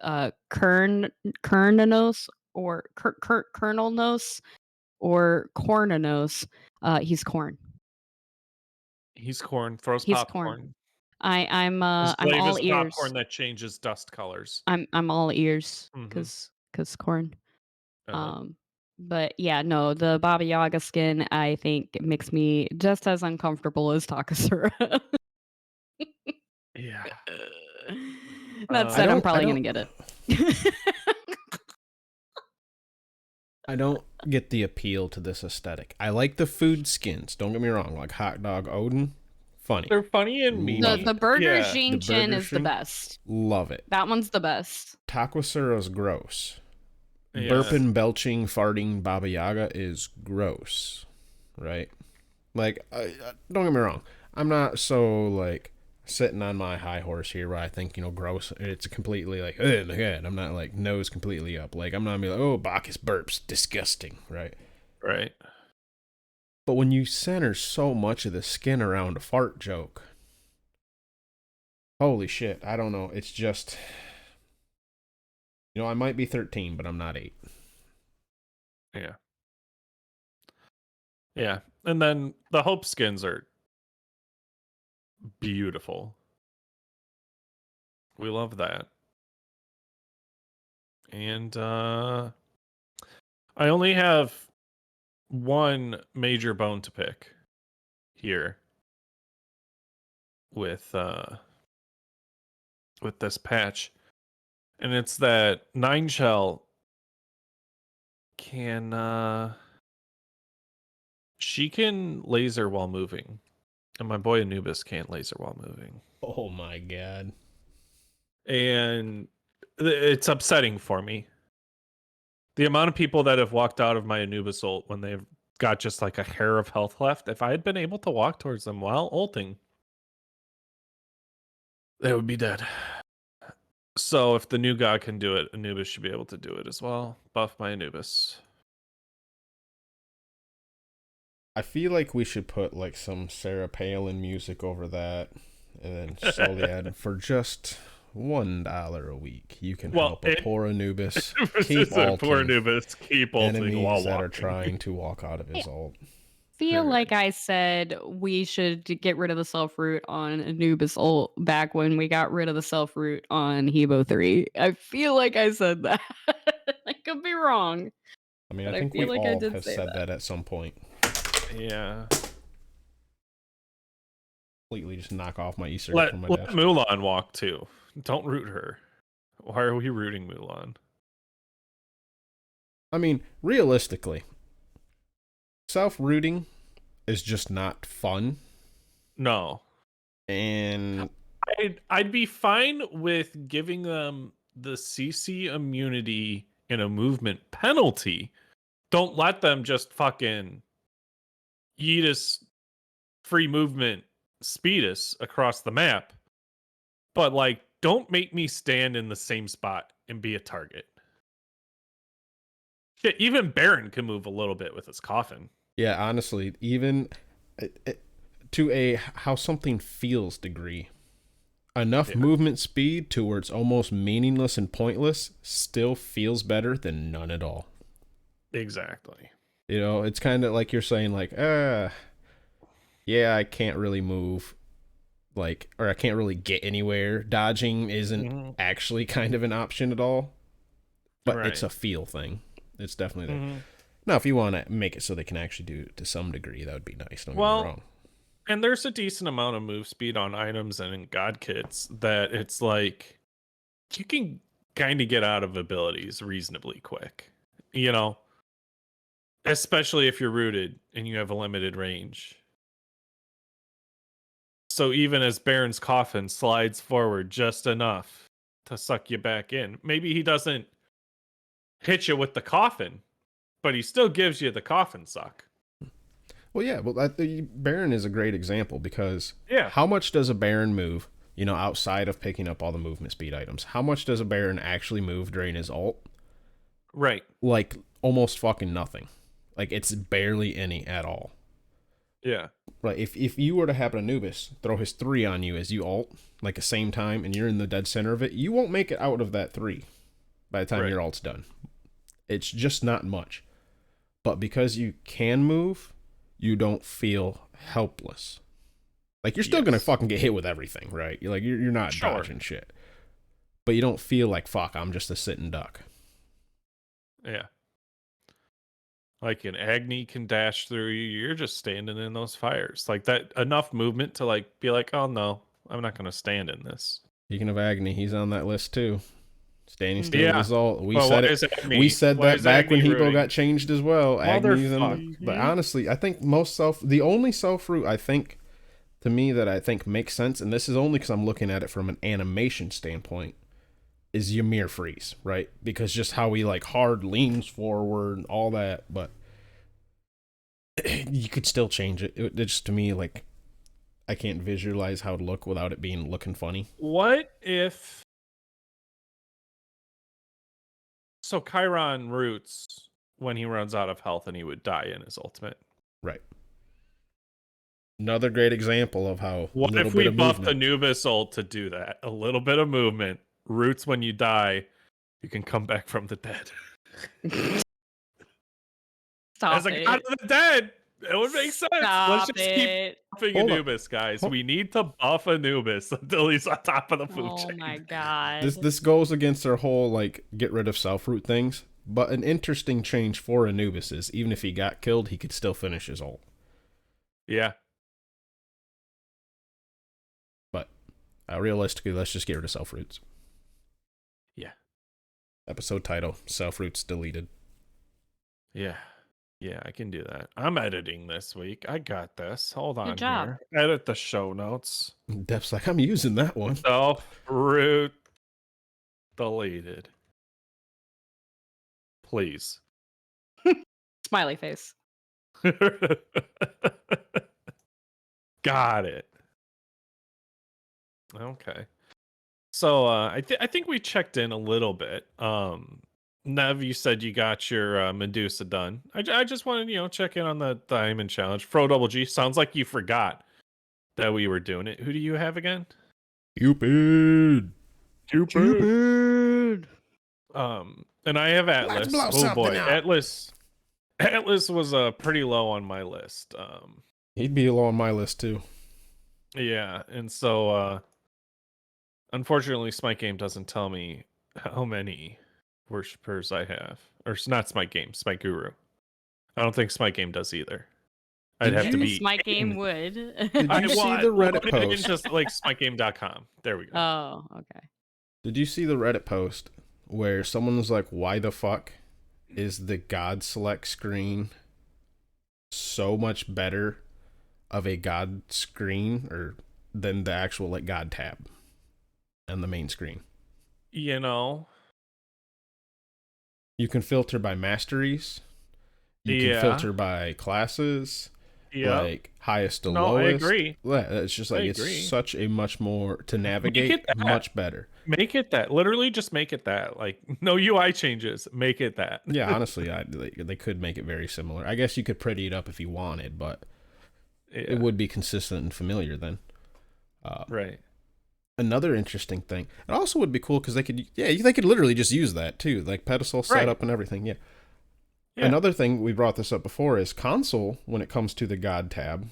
B: Kernanos or Kernelnos or Cornanos. He's corn.
A: He's corn. Throws
B: He's
A: popcorn.
B: corn. I'm all
A: is
B: ears.
A: Popcorn that changes dust colors.
B: I'm all ears because corn. But yeah, no, the Baba Yaga skin, I think, makes me just as uncomfortable as Takasura.
A: Yeah.
B: That said, I'm probably going to get it.
C: I don't get the appeal to this aesthetic. I like the food skins, don't get me wrong, like Hot Dog Odin. Funny.
A: They're funny and mean.
B: The burger Jing Chin is the best.
C: Love it.
B: That one's the best.
C: Takasura's gross.
A: Yeah.
C: Burping, belching, farting Baba Yaga is gross, right? Like, don't get me wrong. I'm not so, like, sitting on my high horse here where I think, gross. It's completely like, oh my god. I'm not, like, nose completely up. Like, I'm not gonna be like, oh, Bacchus burps, disgusting, right?
A: Right.
C: But when you center so much of the skin around a fart joke, holy shit, I don't know. It's just... I might be 13, but I'm not 8.
A: Yeah. Yeah. And then the Hope skins are beautiful. We love that. And I only have one major bone to pick here with this patch. And it's that 9 Shell she can laser while moving. And my boy Anubis can't laser while moving.
C: Oh my god.
A: And It's upsetting for me. The amount of people that have walked out of my Anubis ult when they've got just like a hair of health left, if I had been able to walk towards them while ulting, they would be dead. So if the new god can do it, Anubis should be able to do it as well. Buff my Anubis.
C: I feel like we should put like some Sarah Palin music over that, and then slowly add for just $1 a week. You can help a poor Anubis keep ulting.
A: Poor Anubis keep ulting
C: enemies
A: while
C: that
A: walking.
C: are trying to walk out of his ult.
B: Feel like I said we should get rid of the self root on Anubis ult back when we got rid of the self root on Hebo 3. I feel like I said that. I could be wrong.
C: I mean, I think we all have said that at some point.
A: Yeah.
C: Completely just knock off my Easter
A: Let
C: from my desk.
A: Mulan walk too. Don't root her. Why are we rooting Mulan?
C: I mean, realistically, self-rooting is just not fun.
A: No.
C: And
A: I'd be fine with giving them the CC immunity and a movement penalty. Don't let them just fucking eat us free movement speed us across the map. But like, don't make me stand in the same spot and be a target. Shit, even Baron can move a little bit with his coffin.
C: Yeah, honestly, even to a how something feels degree, enough movement speed to where it's almost meaningless and pointless still feels better than none at all.
A: Exactly.
C: You know, it's kind of like you're saying, like, yeah, I can't really move, like, or I can't really get anywhere. Dodging isn't actually kind of an option at all, but it's a feel thing. It's definitely there. Now, if you want to make it so they can actually do it to some degree, that would be nice. Don't get me wrong.
A: And there's a decent amount of move speed on items and in god kits that it's like you can kind of get out of abilities reasonably quick, you know, especially if you're rooted and you have a limited range. So even as Baron's coffin slides forward just enough to suck you back in, maybe he doesn't hit you with the coffin, but he still gives you the coffin suck.
C: Well, yeah, well, the Baron is a great example because
A: yeah,
C: how much does a Baron move, you know, outside of picking up all the movement speed items? How much does a Baron actually move during his ult?
A: Right.
C: Like, almost fucking nothing. Like, it's barely any at all.
A: Yeah.
C: Right, if you were to have an Anubis throw his 3 on you as you ult, like the same time, and you're in the dead center of it, you won't make it out of that 3 by the time your ult's done. It's just not much. But because you can move, you don't feel helpless. Like, you're still gonna fucking get hit with everything, right? You're like, you're not dodging shit. But you don't feel like, fuck, I'm just a sitting duck.
A: Yeah. Like an Agni can dash through you, you're just standing in those fires. Like that, enough movement to like be like, oh no, I'm not gonna stand in this.
C: Speaking of Agni, he's on that list too. Standing still with his ult. We said that back when Hebo got changed as well. Agni's in, but honestly, I think the only self-root I think, to me, that I think makes sense, and this is only because I'm looking at it from an animation standpoint, is Ymir freeze, right? Because just how he like hard leans forward and all that, but you could still change it. It just, to me, like, I can't visualize how it look without it being looking funny.
A: What if so Chiron roots when he runs out of health and he would die in his ultimate?
C: Right. Another great example of how
A: what if we buffed Anubis ult to do that? A little bit of movement. Roots when you die, you can come back from the dead. As a god of the dead, it would make sense. Let's just keep buffing Anubis, guys. We need to buff Anubis until he's on top of the food chain.
B: Oh my god.
C: This goes against their whole like get rid of self-root things, but an interesting change for Anubis is even if he got killed, he could still finish his ult.
A: Yeah.
C: But realistically, let's just get rid of self-roots.
A: Yeah.
C: Episode title, self-roots deleted.
A: Yeah. Yeah, I can do that. I'm editing this week. I got this. Hold on.
B: Good job.
A: Here. Edit the show notes.
C: Dep's like, I'm using that one.
A: Self-root Deleted. Please.
B: Smiley face.
A: Got it. Okay. So I think we checked in a little bit. Nev, you said you got your Medusa done. I just wanted check in on the Diamond Challenge. Fro Double G, sounds like you forgot that we were doing it. Who do you have again?
C: Cupid.
A: And I have Atlas. Oh boy,
C: out.
A: Atlas was pretty low on my list.
C: He'd be low on my list too.
A: Yeah, and so unfortunately, Smite Game doesn't tell me how many worshippers I have, or not Smite Game, Smite Guru. I don't think Smite Game does either. I'd have to be.
B: Smite Game would.
C: Did you see the Reddit post?
A: Just like SmiteGame.com. There we go.
B: Oh, okay.
C: Did you see the Reddit post where someone was like, "Why the fuck is the God select screen so much better of a God screen or than the actual like God tab on the main screen?"
A: You know,
C: you can filter by masteries. You can filter by classes.
A: Yeah,
C: like highest to
A: no,
C: lowest.
A: I agree.
C: It's just like it's such a much more to navigate, much better.
A: Make it that. Literally, just make it that. Like no UI changes. Make it that.
C: Yeah, honestly, they could make it very similar. I guess you could pretty it up if you wanted, but it would be consistent and familiar then.
A: Right.
C: Another interesting thing. It also would be cool because they could literally just use that too, like pedestal setup and everything. Yeah. Another thing, we brought this up before, is console, when it comes to the God tab,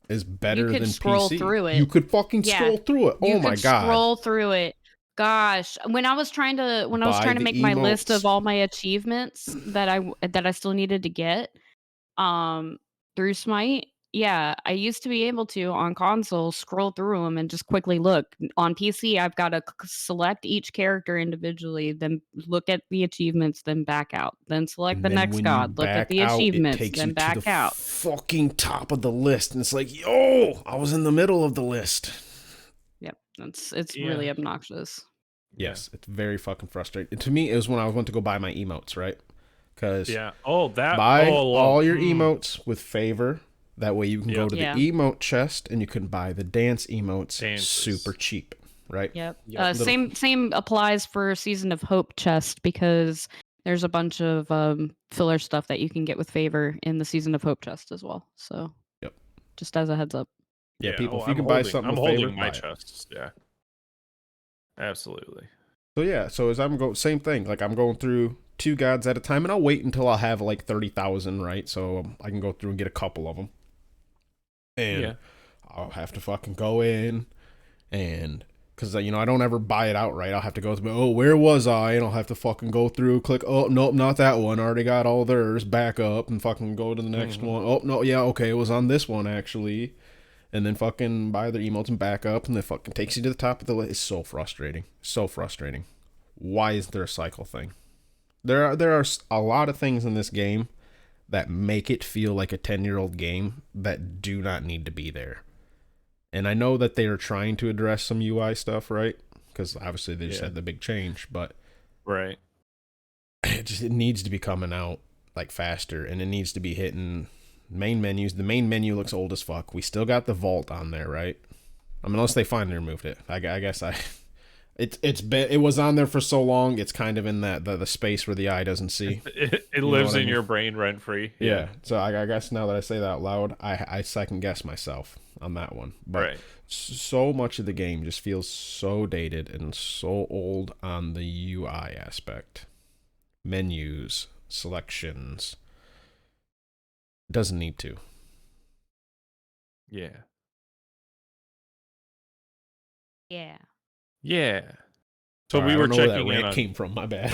C: is better than
B: scroll
C: PC.
B: Through it.
C: You could fucking scroll through it. Oh my god.
B: Scroll through it. Gosh, when I was trying to make my list of all my achievements that I still needed to get through Smite, yeah, I used to be able to on console scroll through them and just quickly look. On PC, I've got to select each character individually, then look at the achievements, then back out, then select the next god, look at the achievements, then back out.
C: Fucking top of the list, and it's like, yo, I was in the middle of the list.
B: Yep, it's really obnoxious.
C: Yes, it's very fucking frustrating. To me, it was when I went to go buy my emotes, right? Because
A: buy
C: all your emotes with favor. That way you can go to the emote chest and you can buy the dance emotes super cheap, right?
B: Yep. Same applies for Season of Hope chest because there's a bunch of filler stuff that you can get with favor in the Season of Hope chest as well. So just as a heads up.
C: Yeah, people, if you can buy something with favor,
A: my chests. Yeah. Absolutely.
C: So as same thing. Like I'm going through 2 gods at a time, and I'll wait until I'll have like 30,000, right? So I can go through and get a couple of them. And I'll have to fucking go in and because I don't ever buy it outright. I'll have to go through, where was I? And I'll have to fucking go through, click, oh nope, not that one, already got all theirs, back up and fucking go to the next one. Oh no, yeah, okay, it was on this one actually. And then fucking buy their emotes and back up, and then fucking takes you to the top of the list. It's so frustrating. Why is there a cycle thing? There are a lot of things in this game that make it feel like a 10-year-old game that do not need to be there. And I know that they are trying to address some UI stuff, right? Because obviously they just had the big change, but it needs to be coming out like faster, and it needs to be hitting main menus. The main menu looks old as fuck. We still got the vault on there, right? I mean, unless they finally removed it. I guess it was on there for so long. It's kind of in the space where the eye doesn't see.
A: It lives in your brain rent free.
C: Yeah. So I guess now that I say that out loud, I second guess myself on that one. But so much of the game just feels so dated and so old on the UI aspect. Menus, selections. Doesn't need to.
A: Yeah. So
C: Sorry,
A: we were checking
C: where that
A: in
C: rant came from. My bad.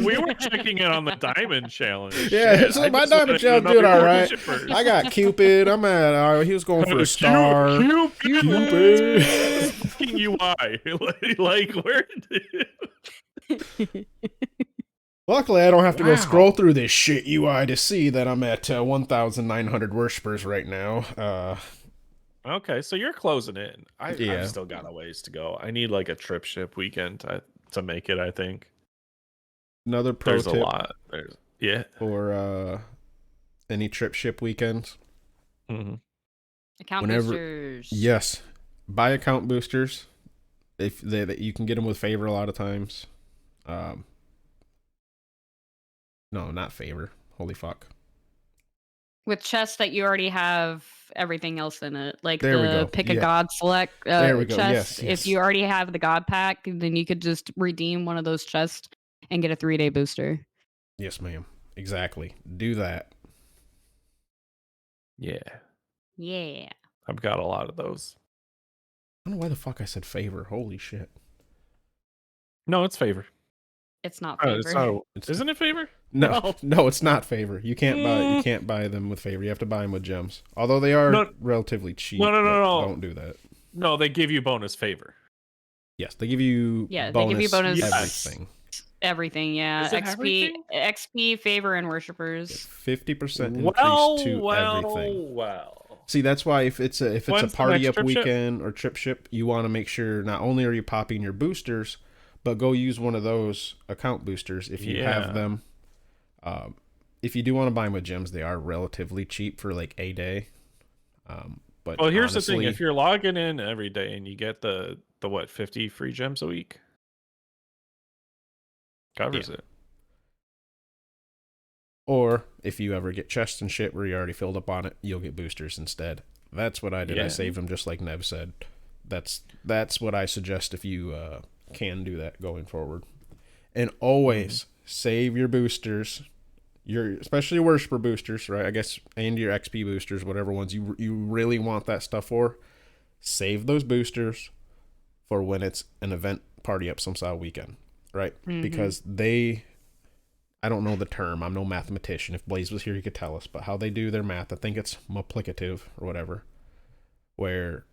A: We were checking in on the Diamond Challenge.
C: Yeah, so my Diamond Challenge did all right. I got Cupid. I'm at. He was going for a star.
A: Cupid. Fucking UI. Like where?
C: Luckily, I don't have to go scroll through this shit UI to see that I'm at 1,900 worshippers right now.
A: Okay, so you're closing in. I've still got a ways to go. I need like a trip ship weekend. to make it, I think.
C: Another pro
A: There's
C: tip
A: a lot.
C: for any trip ship weekends.
A: Mm-hmm.
B: Account boosters.
C: Yes, buy account boosters. If you can get them with favor a lot of times. No, not favor. Holy fuck.
B: With chests that you already have everything else in it, like
C: There we go.
B: pick a god select
C: there we go.
B: chest.
C: Yes.
B: If you already have the god pack, then you could just redeem one of those chests and get a 3-day booster.
C: Yes, ma'am. Exactly. Do that.
A: Yeah.
B: I've
A: got a lot of those.
C: I don't know why the fuck I said favor. Holy shit.
A: No, it's favor.
B: It's not favor.
A: Isn't it favor?
C: No, it's not favor. You can't buy them with favor. You have to buy them with gems. Although they are relatively cheap.
A: No.
C: Don't do that.
A: No, they give you bonus favor.
C: Yes, they give you
B: they give you bonus
C: everything.
B: Everything, yeah.
A: Is it
B: XP, favor, and worshippers.
C: 50% increase to everything.
A: Well.
C: See, that's why if it's a party up weekend or trip ship, you want to make sure not only are you popping your boosters, but go use one of those account boosters if you have them. If you do want to buy them with gems, they are relatively cheap for like a day. But
A: here's the thing: if you're logging in every day and you get the 50 free gems a week, covers it.
C: Or if you ever get chests and shit where you already filled up on it, you'll get boosters instead. That's what I did. I saved them just like Nev said. That's what I suggest if you can do that going forward. And always save your boosters, especially your worshiper boosters, right? I guess, and your XP boosters, whatever ones you really want that stuff for. Save those boosters for when it's an event party up some style weekend, right? Because I don't know the term. I'm no mathematician. If Blaze was here, he could tell us. But how they do their math, I think it's multiplicative or whatever, where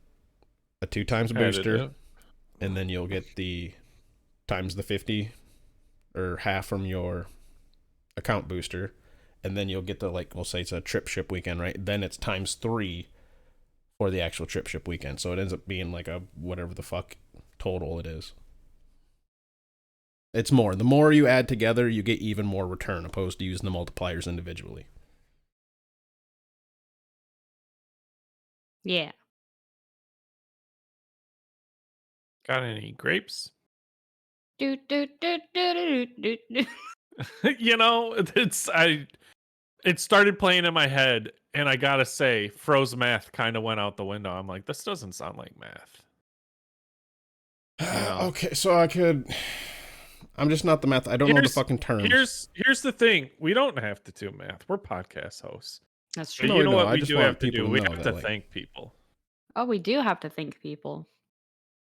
C: a 2 times booster, and then you'll get the times the 50 or half from your account booster, and then you'll get the, like, we'll say it's a trip ship weekend, right? Then it's times 3 for the actual trip ship weekend. So it ends up being like a whatever the fuck total it is. It's more. The more you add together, you get even more return, opposed to using the multipliers individually.
B: Yeah.
A: Got any grapes?
B: Do, do, do, do, do, do, do.
A: You know, it started playing in my head, and I gotta say, Fro's math kind of went out the window. I'm like, this doesn't sound like math.
C: Okay, so I'm just not the math. I don't know the fucking terms.
A: Here's the thing. We don't have to do math. We're podcast hosts.
B: That's true.
A: But you know what we do have to do? We have to thank people.
B: Oh, we do have to thank people.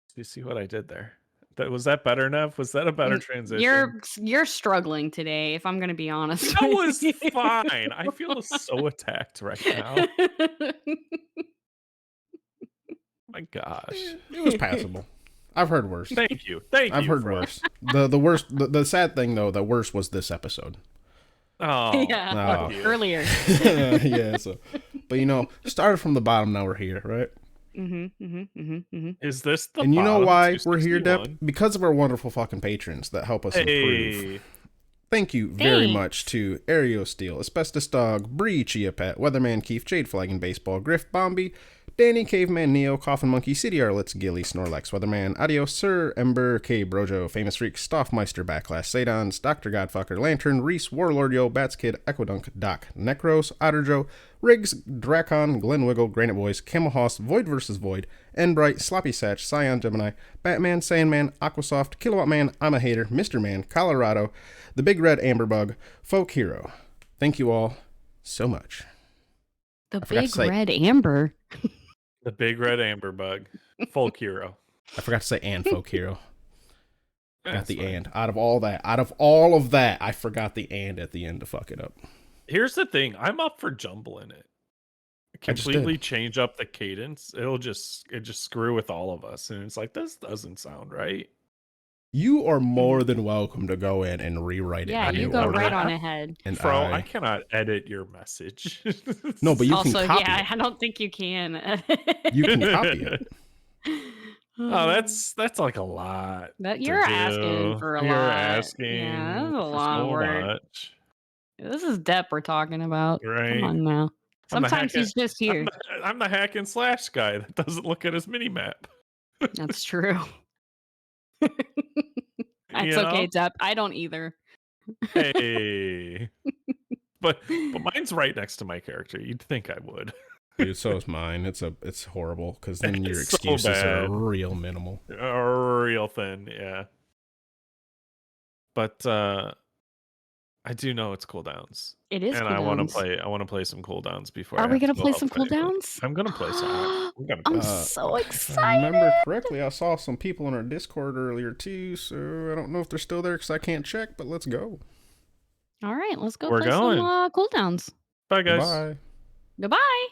A: Do you see what I did there? Was that better, Nev? Was that a better transition?
B: You're struggling today, if I'm going to be honest.
A: That was fine. I feel so attacked right now. My gosh.
C: It was passable. I've heard worse.
A: Thank you.
C: I've heard worse. The worst. The sad thing though, the worst was this episode.
A: Oh,
B: yeah. Earlier.
C: Yeah. So, but started from the bottom. Now we're here, right?
A: Is this the?
C: And you know why we're here, Deb? Because of our wonderful fucking patrons that help us improve. Thank you very much to Aereo Steel, Asbestos Dog, Bree Chia Pet, Weatherman Keith, Jade Flag and Baseball, Griff Bombi, Danny, Caveman Neo, Coffin Monkey, City Arlets, Gilly, Snorlax, Weatherman, Adios, Sir, Ember, K, Brojo, Famous Freak, Stoffmeister, Backlash, Sadons, Dr. Godfucker, Lantern, Reese, Warlord Yo, Bats Kid, Equidunk, Doc, Necros, Otterjo, Riggs, Dracon, Glen Wiggle, Granite Boys, Camel Hoss, Void vs. Void, Enbright, Sloppy Satch, Scion Gemini, Batman, Sandman, Aquasoft, Kilowatt Man, I'm a Hater, Mr. Man, Colorado, The Big Red Amber Bug, Folk Hero. Thank you all so much.
B: The Big Red Amber.
A: The Big Red Amber Bug. Folk Hero.
C: I forgot to say and Folk Hero. Got the fine. And. Out of all of that, I forgot the and at the end to fuck it up.
A: Here's the thing. I'm up for jumbling it. Completely change up the cadence. It just screw with all of us. And it's like, this doesn't sound right.
C: You are more than welcome to go in and rewrite it.
B: Yeah, you go right on ahead.
A: And Fro, I cannot edit your message.
C: No, but you can copy it.
B: I don't think you can.
C: You can copy it.
A: Oh, that's like a lot.
B: You're asking for a lot.
A: You're
B: Yeah,
A: asking
B: that's a
A: for
B: lot of
A: so
B: work.
A: much.
B: This is Depp we're talking about. Come
A: Right.
B: on now.
A: I'm the
B: Sometimes he's just here.
A: I'm the hack and slash guy that doesn't look at his mini map.
B: That's true. That's
A: You
B: okay,
A: know?
B: Depp. I don't either.
A: Hey. But mine's right next to my character. You'd think I would.
C: Dude, so is mine. It's horrible because then your
A: It's so
C: excuses are
A: bad.
C: real minimal.
A: Real thin, yeah. But I do know it's cooldowns.
B: It is
A: And
B: cooldowns.
A: I want to play some cooldowns before
B: Are
A: I
B: we
A: have
B: gonna
A: to go
B: play
A: out
B: some
A: to anybody.
B: cooldowns?
A: I'm gonna play some.
B: I'm so
C: If
B: excited.
C: I remember correctly, I saw some people in our Discord earlier too, so I don't know if they're still there because I can't check, but let's go.
B: All right, let's go
A: We're
B: play
A: going.
B: some cooldowns.
A: Bye, guys.
C: Goodbye.
B: Goodbye.